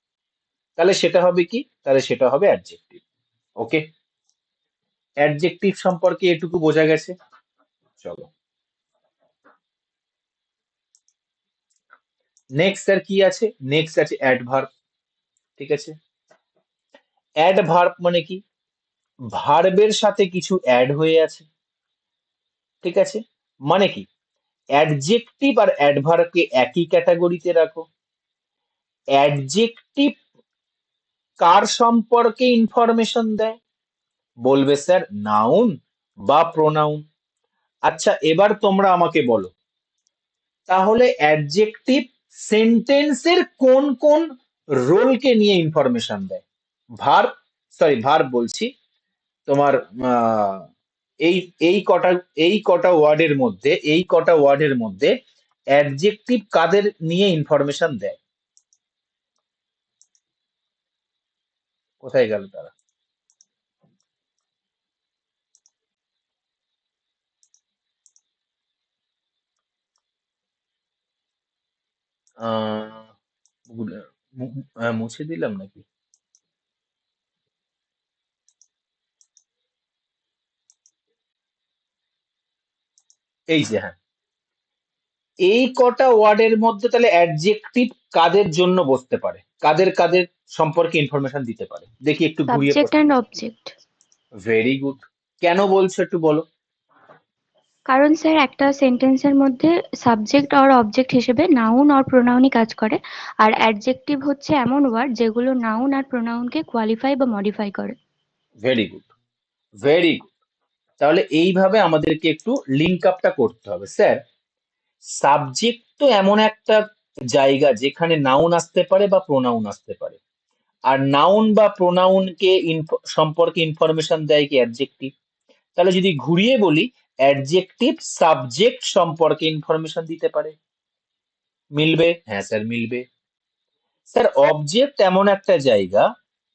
তাহলে সেটা হবে কি? তাহলে সেটা হবে অ্যাডজেক্টিভ। ওকে, অ্যাডজেক্টিভ সম্পর্কে এটুকু বোঝা গেছে। চলো নেক্সট আর কি আছে? নেক্সট আছে অ্যাডভার্ব। ঠিক আছে, অ্যাডভার্ব মানে কি? ভার্বের সাথে কিছু অ্যাড হয়ে আছে। ঠিক আছে, মানে কি? অ্যাডজেক্টিভ আর অ্যাডভার্বকে একই ক্যাটাগরিতে রাখো। অ্যাডজেক্টিভ কার সম্পর্কে ইনফরমেশন দেয়? বলবে স্যার নাউন বা প্রোনাউন। আচ্ছা এবার তোমরা আমাকে বলো তাহলে অ্যাডজেক্টিভ সেন্টেন্সের কোন কোন রোলকে নিয়ে ইনফরমেশন দেয়? ভার্ব, ভার্ব বলছি, তোমার আহ, এই এই কটা ওয়ার্ডের মধ্যে, অ্যাডজেক্টিভ কাদের নিয়ে ইনফরমেশন দেয়? কোথায় গেল তারা? আহ, মুছে দিলাম নাকি? এই যে হ্যাঁ, এই কটা ওয়ার্ডের মধ্যে তাহলে অ্যাডজেক্টিভ কাদের জন্য বসতে পারে, কাদের কাদের সম্পর্কে ইনফরমেশন দিতে পারে? দেখি একটু ঘুরিয়ে সাবজেক্ট প্রশ্ন। And object. Very good. কেন বলছো একটু বলো। কারণ স্যার একটা সেন্টেন্সের মধ্যে সাবজেক্ট আর অবজেক্ট হিসেবে নাউন আর প্রোনাউনই কাজ করে, আর অ্যাডজেক্টিভ হচ্ছে এমন ওয়ার্ড যেগুলো নাউন আর প্রোনাউনকে কোয়ালিফাই বা মডিফাই করে। Very good, very good. তাহলে এইভাবে আমাদেরকে একটু লিঙ্ক আপটা করতে হবে। স্যার সাবজেক্ট তো এমন একটা জায়গা যেখানে নাউন আসতে পারে বা প্রোনাউন আসতে পারে, আর নাউন বা প্রোনাউনকে সম্পর্কে ইনফরমেশন দেয় কি? অ্যাডজেক্টিভ। তাহলে যদি ঘুরিয়ে বলি অ্যাডজেক্টিভ সাবজেক্ট সম্পর্কে ইনফরমেশন দিতে পারে। মিলবে? হ্যাঁ স্যার মিলবে। স্যার অবজেক্ট এমন একটা জায়গা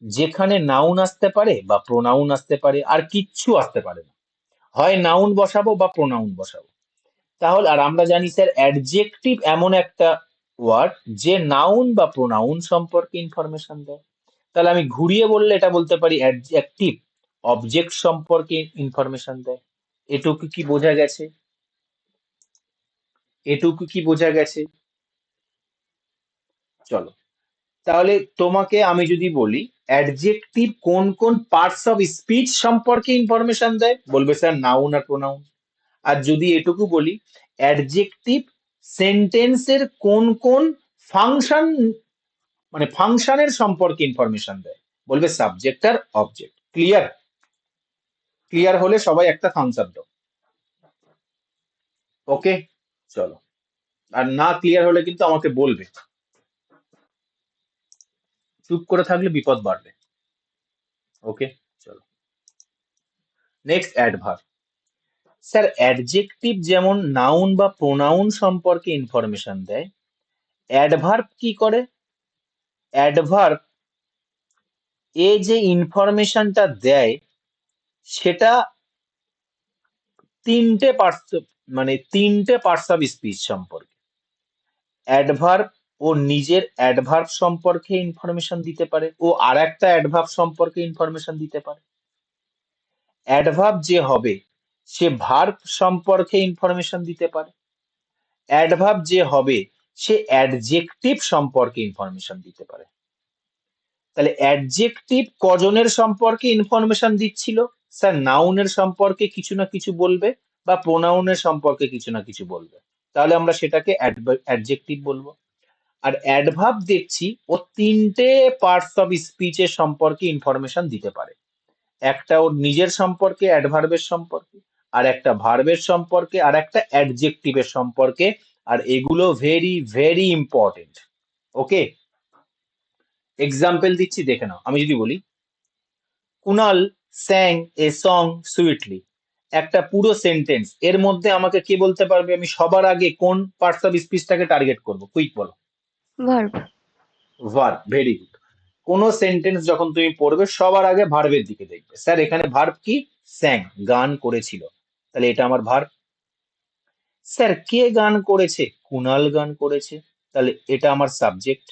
যেখানে নাউন আসতে পারে বা প্রোনাউন আসতে পারে, আর কিচ্ছু আসতে পারে না, হয় নাউন বসাবো বা প্রোনাউন বসাবো। তাহলে আর আমরা জানি স্যার অ্যাডজেক্টিভ এমন একটা ওয়ার্ড যে নাউন বা প্রোনাউন সম্পর্কে ইনফরমেশন দেয়। তাহলে আমি ঘুরিয়ে বললে এটা বলতে পারি অ্যাডজেক্টিভ অবজেক্ট সম্পর্কে ইনফরমেশন দেয়। এটুকু কি বোঝা গেছে? এটুকু কি বোঝা গেছে? চলো, তাহলে তোমাকে আমি যদি বলি অ্যাডজেক্টিভ কোন কোন পার্টস অফ স্পিচ সম্পর্কে ইনফরমেশন দেয়, বলবে স্যার নাউন আর প্রোনাউন। আর যদি এটুকু বলি অ্যাডজেক্টিভ সেন্টেন্সের কোন কোন ফাংশন, মানে ফাংশনের সম্পর্কে ইনফরমেশন দেয়, বলবে সাবজেক্ট আর অবজেক্ট। ক্লিয়ার? ক্লিয়ার হলে সবাই একটা থামস আপ দাও। ওকে, চলো। আর না ক্লিয়ার হলে কিন্তু আমাকে বলবে, চুপ করে থাকলে বিপদ বাড়বে। ওকে, চলো। Next, adverb. স্যার অ্যাডজেক্টিভ যেমন নাউন বা প্রোনাউন সম্পর্কে ইনফরমেশন দেয়, অ্যাডভার্ব কি করে? অ্যাডভার্ব এ যে ইনফরমেশনটা দেয় সেটা তিনটে পার্টস, মানে তিনটে পার্টস অফ স্পিচ সম্পর্কে। অ্যাডভার্ব ও নিজের অ্যাডভার্ব সম্পর্কে ইনফরমেশন দিতে পারে, ও আর একটা অ্যাডভার্ব সম্পর্কে ইনফরমেশন দিতে পারে। অ্যাডভার্ব যে হবে সে ভার্ব সম্পর্কে ইনফরমেশন দিতে পারে। অ্যাডভার্ব যে হবে সে অ্যাডজেক্টিভ সম্পর্কে ইনফরমেশন দিতে পারে। তাহলে অ্যাডজেক্টিভ কজনের সম্পর্কে ইনফরমেশন দিচ্ছিল? স্যার নাউনের সম্পর্কে কিছু না কিছু বলবে বা প্রোনাউনের সম্পর্কে কিছু না কিছু বলবে, তাহলে আমরা সেটাকে অ্যাডজেক্টিভ বলবো। আর অ্যাডভার্ব দেখছি ও তিনটে পার্টস অফ স্পিচের সম্পর্কে ইনফরমেশন দিতে পারে। একটা ওর নিজের সম্পর্কে অ্যাডভার্বের সম্পর্কে, আর একটা ভার্বের সম্পর্কে, আর একটা অ্যাডজেক্টিভের সম্পর্কে। আর এগুলো ভেরি ভেরি ইম্পর্টেন্ট। ওকে, এক্সাম্পল দিচ্ছি, দেখে নাও। আমি যদি বলি কুনাল স্যাং এ সং সুইটলি, একটা পুরো সেন্টেন্স, এর মধ্যে আমাকে কে বলতে পারবে আমি সবার আগে কোন পার্টস অফ স্পিচটাকে টার্গেট করব? কুইক বলো। ভার্ব। Verb, very good. কোন সেন্টেন্স যখন তুমি পড়বে সবার আগে ভার্বের দিকে দেখবে। স্যার এখানে ভার্ব কি? স্যাং, গান করেছিল, তাহলে এটা আমার ভার্ব। স্যার কে গান করেছে? কুনাল গান করেছে, তাহলে এটা আমার সাবজেক্ট।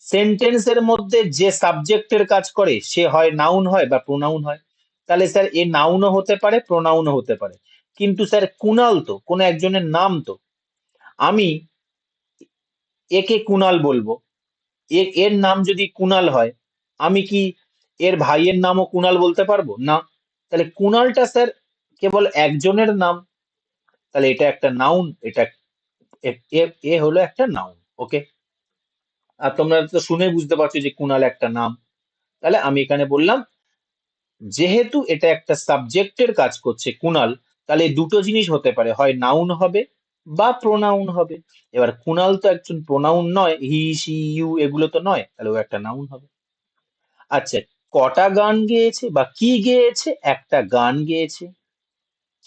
সেন্টেন্সের মধ্যে যে সাবজেক্টের কাজ করে সে হয় নাউন হয় বা প্রোনাউন হয়, তাহলে স্যার এ নাউনও হতে পারে প্রোনাউনও হতে পারে। কিন্তু স্যার কুনাল তো কোনো একজনের নাম, তো আমি একে কুনাল বলবো, এর নাম যদি কুনাল হয়, আমি কি এর ভাইয়ের নামও কুনাল বলতে পারবো? না। তাহলে কুনালটা স্যার কেবল একজনের নাম, তাহলে এটা একটা নাউন, এটা এ হলো একটা নাউন। ওকে, আর তোমরা তো শুনে বুঝতে পারছো যে কুনাল একটা নাম। তাহলে আমি এখানে বললাম যেহেতু এটা একটা সাবজেক্টের কাজ করছে কুনাল, তাহলে এই দুটো জিনিস হতে পারে, হয় নাউন হবে বা প্রোনাউন হবে। এবার কুনাল তো একজন প্রোনাউন নয়, হি সি ইউ এগুলো তো নয়, তাহলে ও একটা নাউন হবে। আচ্ছা, কটা গান গেয়েছে বা কি গেয়েছে? একটা গান গেয়েছে।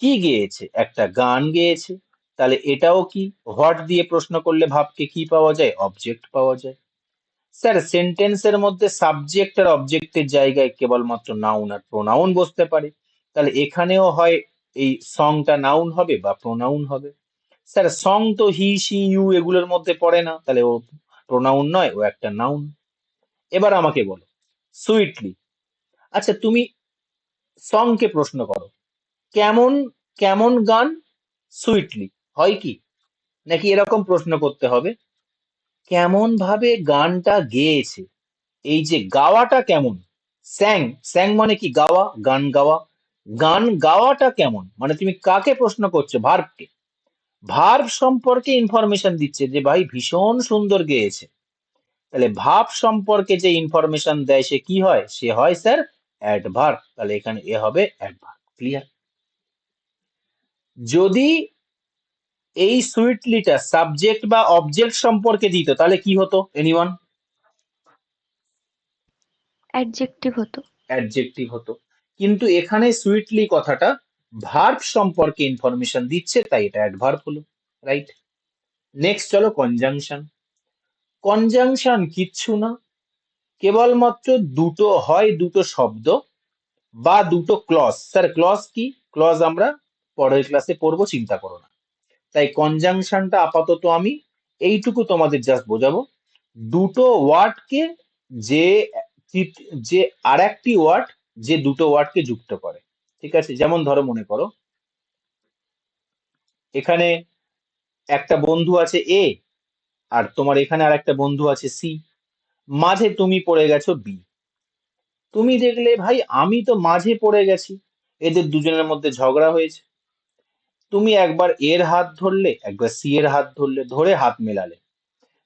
কি গেয়েছে? একটা গান গেয়েছে, তাহলে এটাও কি? হোয়াট দিয়ে প্রশ্ন করলে ভাবকে কি পাওয়া যায়? অবজেক্ট পাওয়া যায়। স্যার সেন্টেন্সের মধ্যে সাবজেক্ট আর অবজেক্টের জায়গায় কেবলমাত্র নাউন আর প্রোনাউন বসতে পারে, তাহলে এখানেও হয় এই সংটা নাউন হবে বা প্রোনাউন হবে। স্যার সং তো হি সি ইউ এগুলোর মধ্যে পড়ে না, তাহলে ও প্রোনাউন নয়, ও একটা নাউন। এবার আমাকে বলো সুইটলি। আচ্ছা তুমি সং কে প্রশ্ন করো কেমন, কেমন গান? সুইটলি হয় কি? নাকি এরকম প্রশ্ন করতে হবে কেমন ভাবে গানটা গেয়েছে, এই যে গাওয়াটা কেমন? স্যাং, স্যাং মানে কি? গাওয়া, গান গাওয়া। গান গাওয়াটা কেমন মানে তুমি কাকে প্রশ্ন করছো? ভার্বকে। ভার্ব সম্পর্কে ইনফরমেশন দিচ্ছে যে ভাই ভীষণ সুন্দর গেয়েছে, তাহলে ভাব সম্পর্কে যে ইনফরমেশন দেয় সে কি হয়? সে হয় স্যার অ্যাডভার্ব, তাহলে এখানে এ হবে অ্যাডভার্ব। ক্লিয়ার? যদি এই সুইটলিটা সাবজেক্ট বা অবজেক্ট সম্পর্কে দিত তাহলে কি হতো? এনিওয়ান? অ্যাডজেক্টিভ হতো। অ্যাডজেক্টিভ হতো। কিন্তু এখানে সুইটলি কথাটা ভার্ব সম্পর্কে ইনফরমেশন দিচ্ছে, তাই এটা অ্যাডভার্ব হলো। রাইট? নেক্সট চলো, কনজাংশন। কনজাংশন কিচ্ছু না, কেবলমাত্র দুটো হয়, দুটো শব্দ বা দুটো ক্লজ। স্যার ক্লজ কি? ক্লজ আমরা পরের ক্লাসে পড়বো, চিন্তা করো না। তাই কনজাংশনটা আপাতত আমি এইটুকু তোমাদের জাস্ট বোঝাবো, দুটো ওয়ার্ডকে যে যে আর একটি ওয়ার্ড যে দুটো ওয়ার্ডকে যুক্ত করে, ঠিক আছে? যেমন ধরো মনে করো এখানে একটা বন্ধু আছে এ, আর তোমার এখানে আর একটা বন্ধু আছে সি, মাঝে তুমি পড়ে গেছো বি। তুমি দেখলে ভাই আমি তো মাঝে পড়ে গেছি, এদের দুজনের মধ্যে ঝগড়া হয়েছে, তুমি একবার এর হাত ধরলে একবার সি এর হাত ধরলে, ধরে হাত মেলালে,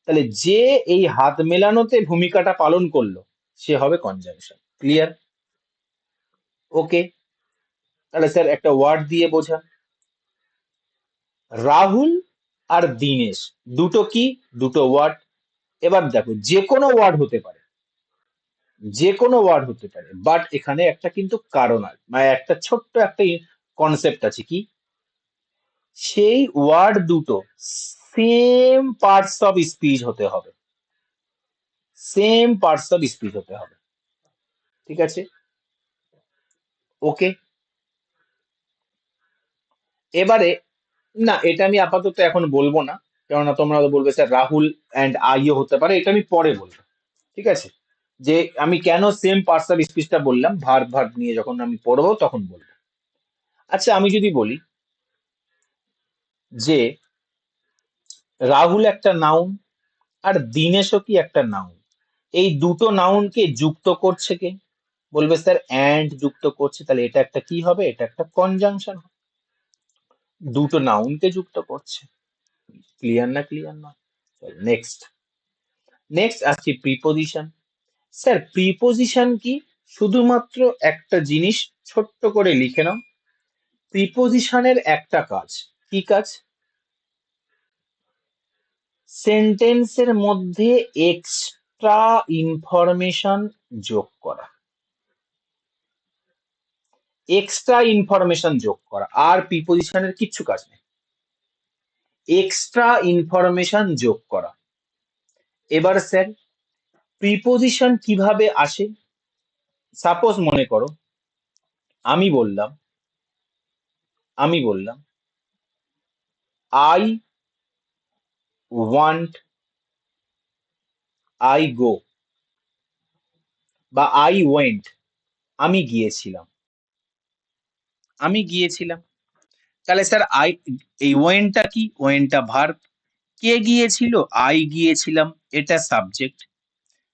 তাহলে যে এই হাত মেলানোতে ভূমিকাটা পালন করলো সে হবে কনজাংশন। ক্লিয়ার? ওকে, তাহলে স্যার একটা ওয়ার্ড দিয়ে বোঝা, রাহুল আর দীনেশ দুটো কি, দুটো ওয়ার্ড। এবার দেখো যে কোনো ওয়ার্ড হতে পারে, যে কোনো ওয়ার্ড হতে পারে, বাট এখানে একটা কিন্তু কারণ আছে, মানে একটা ছোট্ট একটা কনসেপ্ট আছে কি, সেই ওয়ার্ড দুটো সেম পার্টস অফ স্পিচ হতে হবে, সেম পার্টস অফ স্পিচ হতে হবে, ঠিক আছে? ওকে, এবারে না এটা আমি আপাতত এখন বলবো না, কেননা তোমরা তো বলবে স্যার রাহুল অ্যান্ড আইও হতে পারে, এটা আমি পরে বলবো, ঠিক আছে? যে আমি কেন সেম পার্টস অফ স্পিচটা বললাম, ভার্ব ভার্ব নিয়ে যখন আমি পড়বো তখন বলবো। আচ্ছা আমি যদি বলি যে রাহুল একটা নাউন আর দীনেশও কি একটা নাউন, এই দুটো নাউনকে যুক্ত করছে কে? বলবে স্যার অ্যান্ড যুক্ত করছে, তাহলে এটা একটা কি হবে, এটা একটা কনজাংশন, দুটো নাউনকে যুক্ত করছে। ক্লিয়ার না? ক্লিয়ার না? নেক্সট, নেক্সট আসছি প্রিপোজিশন। স্যার প্রিপোজিশন কি? শুধুমাত্র একটা জিনিস ছোট্ট করে লিখে নাও, প্রিপোজিশনের একটা কাজ, কি কাজ? সেন্টেন্সের মধ্যে এক্সট্রা ইনফরমেশন যোগ করা, এক্সট্রা ইনফরমেশন যোগ করা, আর প্রিপোজিশনের কিচ্ছু কাজ নেই, এক্সট্রা ইনফরমেশন যোগ করা। এবার স্যার প্রিপোজিশন কিভাবে আসে? সাপোজ মনে করো আমি বললাম, আমি বললাম আই ওয়ান্ট, আই গো, বা আই ওয়েন্ট, আমি গিয়েছিলাম, আমি গিয়েছিলাম। তাহলে স্যার আই, এই ওয়েন্টটা কি? ওয়েন্টটা ভার্ব। কে গিয়েছিল? আই গিয়েছিলাম, এটা সাবজেক্ট।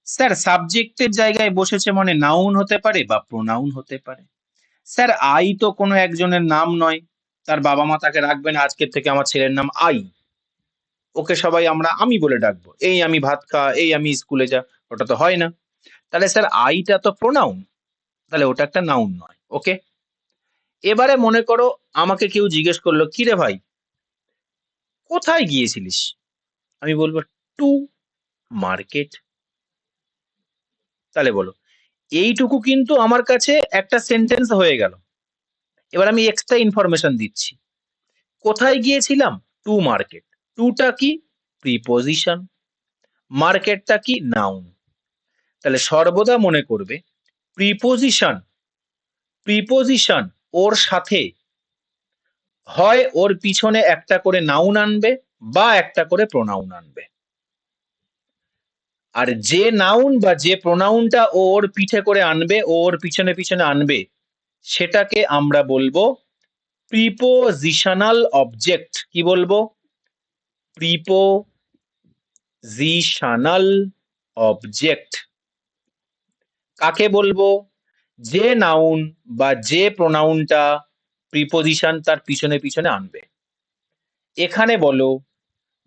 স্যার সাবজেক্টের জায়গায় বসেছে মানে নাউন হতে পারে বা প্রোনাউন হতে পারে। স্যার আই তো কোনো একজনের নাম নয়, তার বাবা মা তাকে রাখবেন আজকের থেকে আমার ছেলের নাম আই, ওকে সবাই আমরা আমি বলে ডাকবো, এই আমি ভাত খা, এই আমি স্কুলে যা, ওটা তো হয় না। তাহলে স্যার আইটা তো প্রোনাউন, তাহলে ওটা একটা নাউন নয়। ওকে, এবারে মনে করো আমাকে কেউ জিজ্ঞেস করলো কি রে ভাই কোথায় গিয়েছিলিস, আমি বলবো টু মার্কেট। তাহলে বলো এইটুকু কিন্তু আমার কাছে একটা সেন্টেন্স হয়ে গেল। এবার আমি এক্সট্রা ইনফরমেশন দিচ্ছি, কোথায় গিয়েছিলাম? To market. টুটা কি? প্রিপোজিশন, মার্কেটটা কি? নাউন। তাহলে সর্বদা মনে করবে প্রিপোজিশন, প্রিপোজিশন ওর সাথে হয় ওর পিছনে একটা করে নাউন আনবে বা একটা করে প্রোনাউন আনবে, আর যে নাউন বা যে প্রোনাউনটা ওর পিঠে করে আনবে, ওর পিছনে পিছনে আনবে, সেটাকে আমরা বলবো প্রিপোজিশনাল অবজেক্ট। কি বলবো? Prepositional object. কাকে বলবো? যে নাউন বা যে প্রোনাউনটা প্রিপোজিশন তার পিছনে পিছনে আনবে। এখানে বলো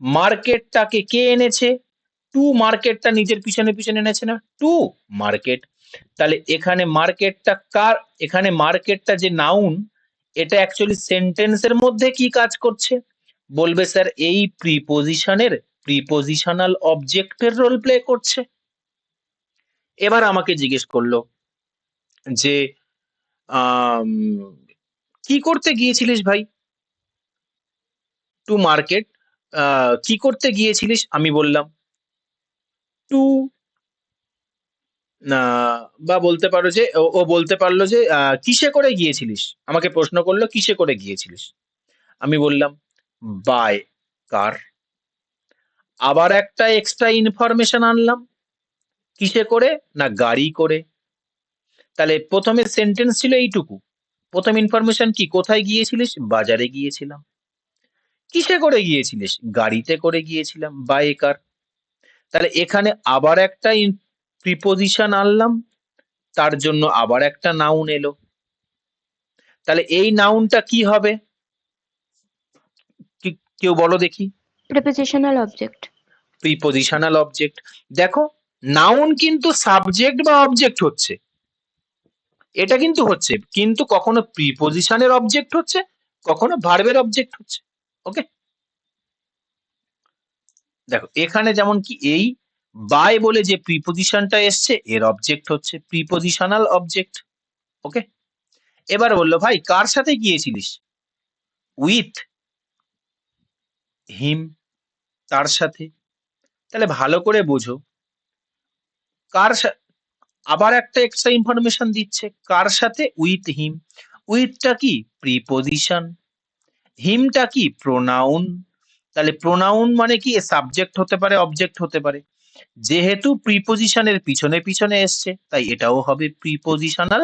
মার্কেটটাকে কে এনেছে? টু মার্কেটটা নিজের পিছনে পিছনে এনেছে না, টু মার্কেট। তাহলে এখানে মার্কেটটা কার? এখানে মার্কেটটা যে নাউন, এটা অ্যাকচুয়ালি সেন্টেন্সের মধ্যে কি কাজ করছে? বলবে স্যার এই প্রিপোজিশনের প্রিপোজিশনাল অবজেক্টের রোল প্লে করছে। এবার আমাকে জিজ্ঞেস করলো যে আম, কি করতে গিয়েছিলিস ভাই? টু মার্কেট, কি করতে গিয়েছিলিস? আমি বললাম টু, বা বলতে পারো যে ও বলতে পারলো যে কিসে করে গিয়েছিলিস, আমাকে প্রশ্ন করলো কিসে করে গিয়েছিলিস, আমি বললাম বাই কার। আবার একটা এক্সট্রা ইনফরমেশন আনলাম, কিসে করে? না গাড়ি করে। তাহলে প্রথমে সেন্টেন্স ছিল এইটুকু, প্রথম ইনফরমেশন কি? কোথায় গিয়েছিলিস? বাজারে গিয়েছিলাম। কিসে করে গিয়েছিলিস? গাড়িতে করে গিয়েছিলাম, বাই কার। তাহলে এখানে আবার একটা প্রিপোজিশন আনলাম, তার জন্য আবার একটা নাউন এলো। তাহলে এই নাউনটা কি হবে? কেউ বলো দেখি। Prepositional object. Prepositional object. দেখো, নাউন কিন্তু সাবজেক্ট বা অবজেক্ট হচ্ছে, এটা কিন্তু হচ্ছে, কিন্তু কখনো প্রিপোজিশনের অবজেক্ট হচ্ছে, কখনো ভার্বের অবজেক্ট হচ্ছে। ওকে, দেখো এখানে যেমন কি এই বাই বলে যে প্রিপোজিশনটা এসছে এর অবজেক্ট হচ্ছে প্রিপোজিশনাল অবজেক্ট। ওকে, এবার বললো ভাই কার সাথে গিয়েছিলিস? উইথ হিম, তার সাথে। তাহলে ভালো করে বোঝো, কার আবার একটা এক্সট্রা ইনফরমেশন দিচ্ছে, কার সাথে? With him. উইথটা কি? প্রিপোজিশন, হিমটা কি? প্রোনাউন। তাহলে প্রোনাউন মানে কি? সাবজেক্ট হতে পারে, অবজেক্ট হতে পারে। যেহেতু প্রিপোজিশনের পিছনে পিছনে এসছে, তাই এটাও হবে প্রিপোজিশনাল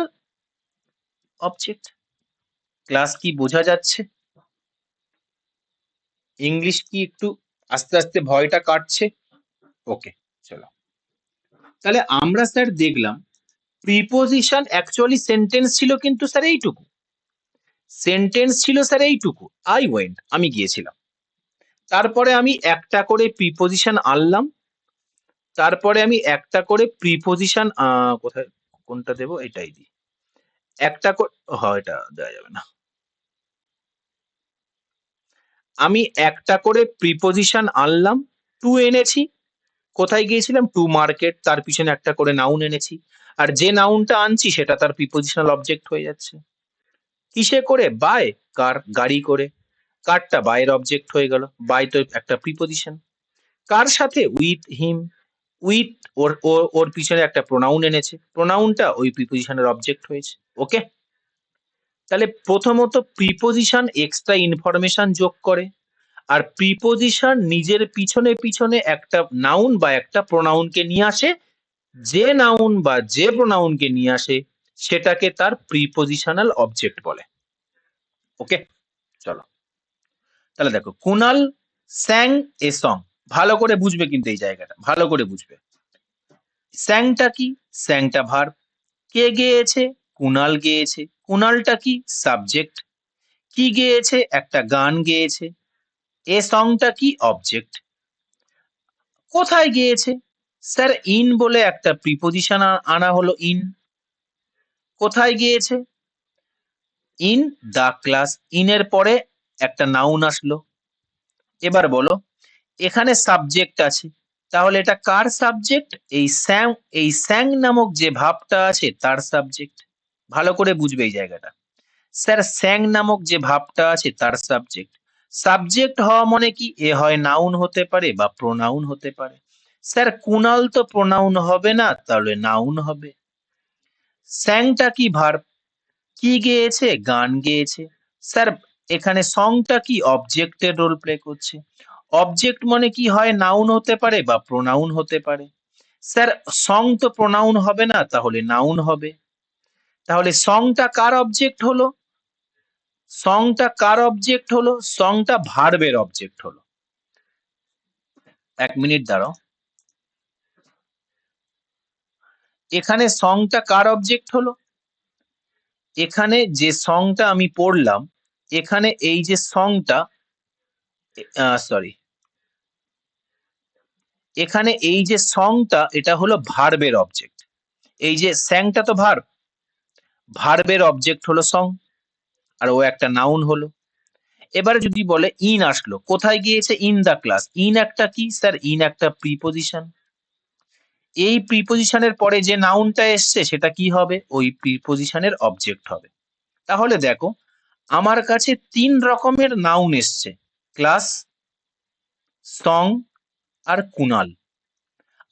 অবজেক্ট। ক্লাস কি বোঝা যাচ্ছে? ইংলিশ কি একটু আস্তে আস্তে ভয়টা কাটছে? ওকে, চলো। তাহলে আমরা স্যার দেখলাম প্রিপোজিশন অ্যাকচুয়ালি সেন্টেন্স ছিল কিন্তু স্যার এইটুকু, সেন্টেন্স ছিল স্যার এইটুকু, আই ওয়েন্ট, আমি গিয়েছিলাম। তারপরে আমি একটা করে প্রিপোজিশন আনলাম, তারপরে আমি একটা করে প্রিপোজিশন কোথায়, কোনটা দেবো? এটাই দিই। একটা করে, এটা দেওয়া যাবে না। আমি একটা করে প্রিপোজিশন আনলাম, টু এনেছি। কোথায় গিয়েছিলাম? To market. তার পিছনে একটা করে নাউন এনেছি, আর যে নাউনটা আনছি সেটা তার প্রিপোজিশনাল অবজেক্ট হয়ে যাচ্ছে। কিসে করে? বাই কার, গাড়ি করে। কারটা বাইয়ের অবজেক্ট হয়ে গেল, বাই তো একটা প্রিপোজিশন। কার সাথে? With him. উইথ ওর ওর ওর পিছনে একটা প্রোনাউন এনেছে, প্রোনাউনটা ওই প্রিপোজিশনের অবজেক্ট হয়েছে। ওকে, তাহলে প্রথমত প্রিপোজিশন এক্সট্রা ইনফরমেশন যোগ করে, আর প্রিপোজিশন নিজের পিছনে পিছনে একটা নাউন বা একটা প্রোনাউনকে নিয়ে আসে। যে নাউন বা যে প্রোনাউনকে নিয়ে আসে সেটাকে তার প্রিপোজিশনাল অবজেক্ট বলে। ওকে, চলো। তাহলে দেখো, কুনাল স্যাং এ সং। ভালো করে বুঝবে কিন্তু এই জায়গাটা, ভালো করে বুঝবে। স্যাংটা কি? স্যাংটা ভার্ব। কে গেয়েছে? কুনাল গেয়েছে। কুনালটা কি? সাবজেক্ট। কি গেয়েছে? একটা গান গেয়েছে। এ সংটা কি? অবজেক্ট। কোথায় গিয়েছে? স্যার ইন বলে একটা প্রিপোজিশন আনা হলো, ইন। কোথায় গিয়েছে? In the class. ইনের পরে একটা নাউন আসলো। এবার বলো, এখানে সাবজেক্ট আছে, তাহলে এটা কার সাবজেক্ট? এই স্যাং নামক যে ভাবটা আছে তার সাবজেক্ট। ভালো করে বুঝবে এই জায়গাটা। স্যার স্যাং নামক যে ভাবটা আছে তার সাবজেক্ট। সাবজেক্ট হওয়া মানে কি? এ হয় নাউন হতে পারে বা প্রোনাউন হতে পারে। স্যার কুনাল তো প্রোনাউন হবে না, তাহলে নাউন হবে। স্যাংটা কি? ভার্ব। কি গেয়েছে? গান গেয়েছে। স্যার এখানে সংটা কি? অবজেক্টের রোল প্লে করছে। অবজেক্ট মানে কি হয়? নাউন হতে পারে বা প্রোনাউন হতে পারে। স্যার সং তো প্রোনাউন হবে না, তাহলে নাউন হবে। তাহলে সংটা কার অবজেক্ট হলো? সংটা কার অবজেক্ট হলো? সংটা ভার্বের অবজেক্ট হলো। এক মিনিট দাঁড়াও, এখানে সংটা কার অবজেক্ট হলো? এখানে যে সংটা আমি পড়লাম, এখানে এই যে সংটা, সরি, এখানে এই যে সংটা এটা হলো ভার্বের অবজেক্ট। এই যে স্যাংটা তো ভার্ব, ভার্বের অবজেক্ট হলো সং, আর ও একটা নাউন হলো। এবারে যদি বলে ইন আসলো, কোথায় গিয়েছে? In the class. ইন একটা কি? স্যার ইন একটা প্রিপোজিশন। এই প্রিপোজিশনের পরে যে নাউনটা এসছে সেটা কি হবে? ওই প্রিপোজিশনের অবজেক্ট হবে। তাহলে দেখো, আমার কাছে তিন রকমের নাউন এসছে, ক্লাস, সং আর কুনাল।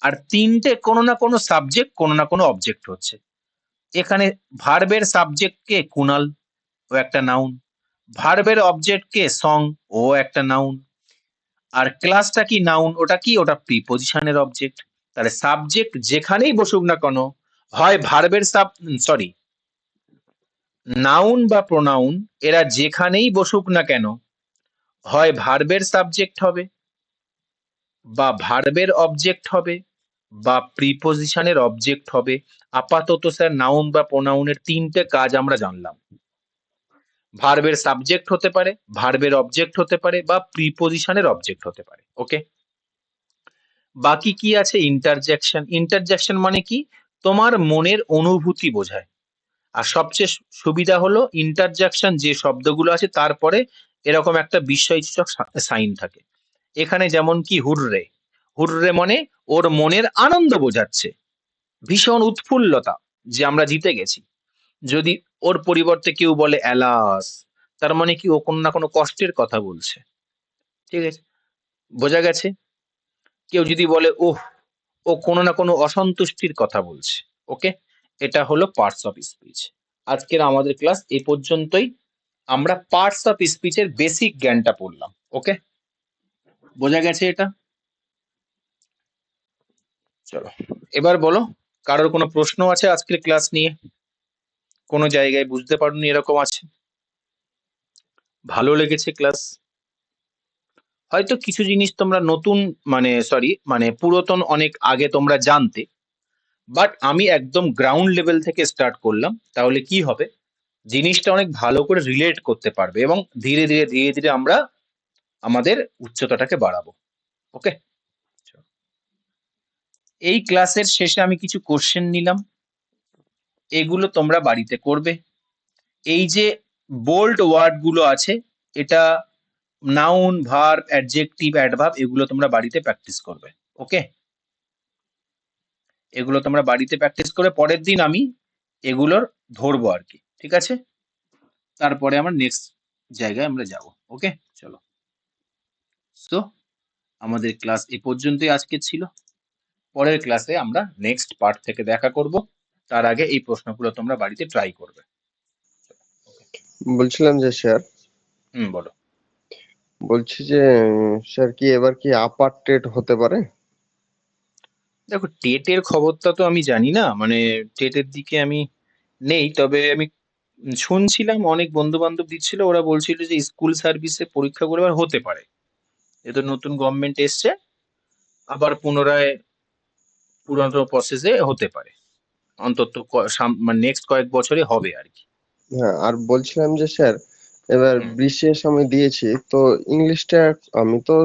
আর তিনটে কোনো না কোনো সাবজেক্ট, কোনো না কোনো অবজেক্ট হচ্ছে। এখানে ভার্বের সাবজেক্ট কে? কুনাল, ও একটা নাউন। ভার্বের অবজেক্ট কে? সং, ও একটা নাউন। আর ক্লাসটা কি? নাউন। ওটা কি? ওটা প্রিপজিশনের অবজেক্ট। তাহলে সাবজেক্ট যেখানেই বসুক না কেন, হয় ভার্বের সরি, নাউন বা প্রোনাউন এরা যেখানেই বসুক না কেন, হয় ভার্বের সাবজেক্ট হবে, বা ভার্বের অবজেক্ট হবে, বা প্রিপজিশনের অবজেক্ট হবে। আপাতত স্যার নাউন বা প্রোনাউনের তিনটে কাজ আমরা জানলাম। ভার্বের সাবজেক্ট হতে পারে, ভার্বের অবজেক্ট হতে পারে, বা প্রিপজিশনের অবজেক্ট হতে পারে। ওকে, বাকি কি আছে? ইন্টারজেকশন। ইন্টারজেকশন মানে কি? তোমার মনের অনুভূতি বোঝায়। আর সবচেয়ে সুবিধা হলো ইন্টারজেকশন যে শব্দগুলো আছে তারপরে এরকম একটা বিস্ময়সূচক সাইন থাকে। এখানে যেমন কি হুররে, হুররে মানে ওর মনের আনন্দ বোঝাচ্ছে, ভীষণ উৎফুল্লতা যে আমরা জিতে গেছি। যদি ওর পরিবর্তে কেউ বলে অ্যালাস, তার মানে কি ও কোনো না কোনো কষ্টের কথা বলছে। ঠিক আছে, বোঝা গেছে? কেউ যদি বলে ওহ, ও কোনো না কোনো অসন্তুষ্টির কথা বলছে। ওকে, এটা হলো পার্টস অফ স্পিচ। আজকের আমাদের ক্লাস এই পর্যন্তই। আমরা পার্টস অফ স্পিচের বেসিক জ্ঞানটা পড়লাম। ওকে, বোঝা গেছে এটা? চলো, এবার বলো, কারোর কোনো প্রশ্ন আছে আজকের ক্লাস নিয়ে? কোনো জায়গায় বুঝতে পারোনি এরকম আছে? ভালো লেগেছে ক্লাস? হয়তো কিছু জিনিস তোমরা নতুন, মানে পুরাতন অনেক আগে তোমরা জানতে, বাট আমি একদম গ্রাউন্ড লেভেল থেকে স্টার্ট করলাম। তাহলে কি হবে, জিনিসটা অনেক ভালো করে রিলেট করতে পারবে এবং ধীরে ধীরে ধীরে ধীরে আমরা আমাদের উচ্চতাটাকে বাড়াবো। ওকে, এই ক্লাসের শেষে আমি কিছু কোশ্চেন নিলাম, এগুলো তোমরা বাড়িতে করবে। এই যে বোল্ড ওয়ার্ড গুলো আছে, এটা নাউন, ভার্ব, অ্যাডজেক্টিভ, অ্যাডভার্ব, এগুলো তোমরা বাড়িতে প্র্যাকটিস করবে। ওকে, এগুলো তোমরা বাড়িতে প্র্যাকটিস করে পরের দিন আমি এগুলোর ধরবো আর কি। ঠিক আছে, তারপরে আমরা নেক্সট জায়গায় আমরা যাব। ওকে, চলো। সো আমাদের ক্লাস এ পর্যন্তই আজকে ছিল। পরের ক্লাসে আমরা নেক্সট পার্ট থেকে দেখা করব। তার আগে এই প্রশ্নগুলো তোমরা বাড়িতে ট্রাই করবে। বলছিলাম যে স্যার, বলো। বলছি যে স্যার কি এবার কি আপার টেট হতে পারে? দেখো, টেটের খবরটা তো আমি জানি না, মানে টেটের দিকে আমি নেই, তবে আমি শুনছিলাম অনেক বন্ধু বান্ধব দিচ্ছিল, ওরা বলছিল যে স্কুল সার্ভিসে পরীক্ষাগুলো এবার হতে পারে। এ তো নতুন গভর্নমেন্ট এসছে, আবার পুনরায় পুরনো প্রসেসে হতে পারে, অন্তত মানে নেক্সট কয়েক বছরে হবে আর কি। হ্যাঁ, আর বলছিলাম যে স্যার, এবার হুম, বিশেষ আমি দিয়েছি তো ইংলিশটা আমি তো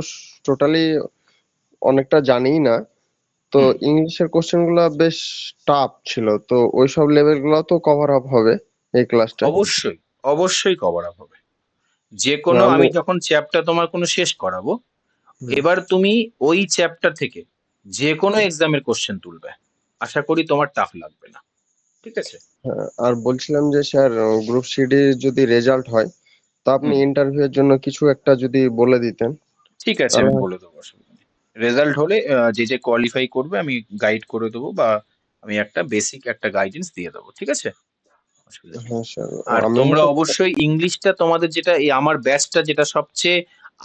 টোটালি অনেকটা জানিই না, তো হুম, ইংলিশের কোশ্চেন গুলা বেশ টাফ ছিল, তো ওইসব লেভেল গুলো তো কভার আপ হবে এই ক্লাসটায়? অবশ্যই, অবশ্যই কভার আপ হবে। যে না কোনো, আমি আমি যখন চ্যাপ্টার তোমার কোনো শেষ করাবো, হুম, এবার তুমি ওই চ্যাপ্টার থেকে যে কোনো এক্সামের কোশ্চেন তুলবে, আশা করি তোমার টাফ লাগবে না। ঠিক আছে। হ্যাঁ, আর বলছিলাম যে স্যার, গ্রুপ সিডি যদি রেজাল্ট হয় তো আপনি হুম, ইন্টারভিউ এর জন্য কিছু একটা যদি বলে দিতেন ঠিক আছে, তাহলে আমি বলে দেবো, অসুবিধা নেই। রেজাল্ট হলে যে যে কোয়ালিফাই করবে আমি গাইড করে দেবো, বা আমি একটা বেসিক একটা গাইডেন্স দিয়ে দেবো। ঠিক আছে, অসুবিধা নেই। হ্যাঁ স্যার, আর আমি তোমরা হয়তো অবশ্যই ইংলিশটা, তোমাদের যেটা এই আমার ব্যাচটা যেটা সবচেয়ে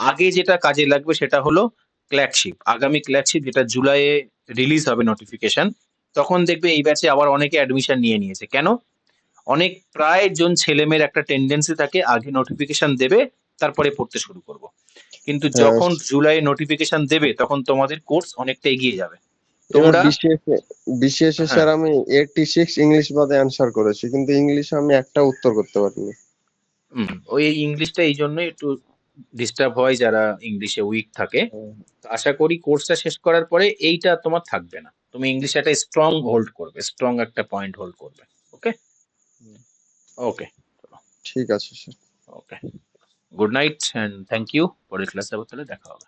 আগে যেটা কাজে লাগবে সেটা হলো ক্ল্যাকশিপ। আগামী ক্ল্যাকশিপ যেটা জুলাইয়ে রিলিজ হবে নোটিফিকেশন, তখন দেখবে এই ব্যাচে আবার অনেকে অ্যাডমিশন নিয়ে নিয়েছে। কেন? অনেক প্রায় জন ছেলেমেয়ের একটা টেন্ডেন্সি থাকে আগে নোটিফিকেশন দেবে তারপরে পড়তে শুরু করব, কিন্তু হ্যাঁ, যখন জুলাই নোটিফিকেশন দেবে তখন তোমাদের কোর্স অনেকটা এগিয়ে যাবে। এবার তোমরা, বিসিএস এ হ্যাঁ, স্যার আমি 86 ইংলিশ বাদে অ্যান্সার করেছি, কিন্তু ইংলিশে আমি একটা উত্তর করতে পারিনি। ওই ইংলিশটা এই জন্যই একটু ডিস্টার্ব হয় যারা ইংলিশে উইক থাকে। তো আশা করি কোর্সটা শেষ করার পরে এইটা তোমার থাকবে না, তুমি ইংলিশে একটা স্ট্রং হোল্ড করবে, স্ট্রং একটা পয়েন্ট হোল্ড করবে। ওকে, ওকে, ঠিক আছে sir. Okay, good night and thank you. পরের ক্লাসে আবার তাহলে দেখা হবে।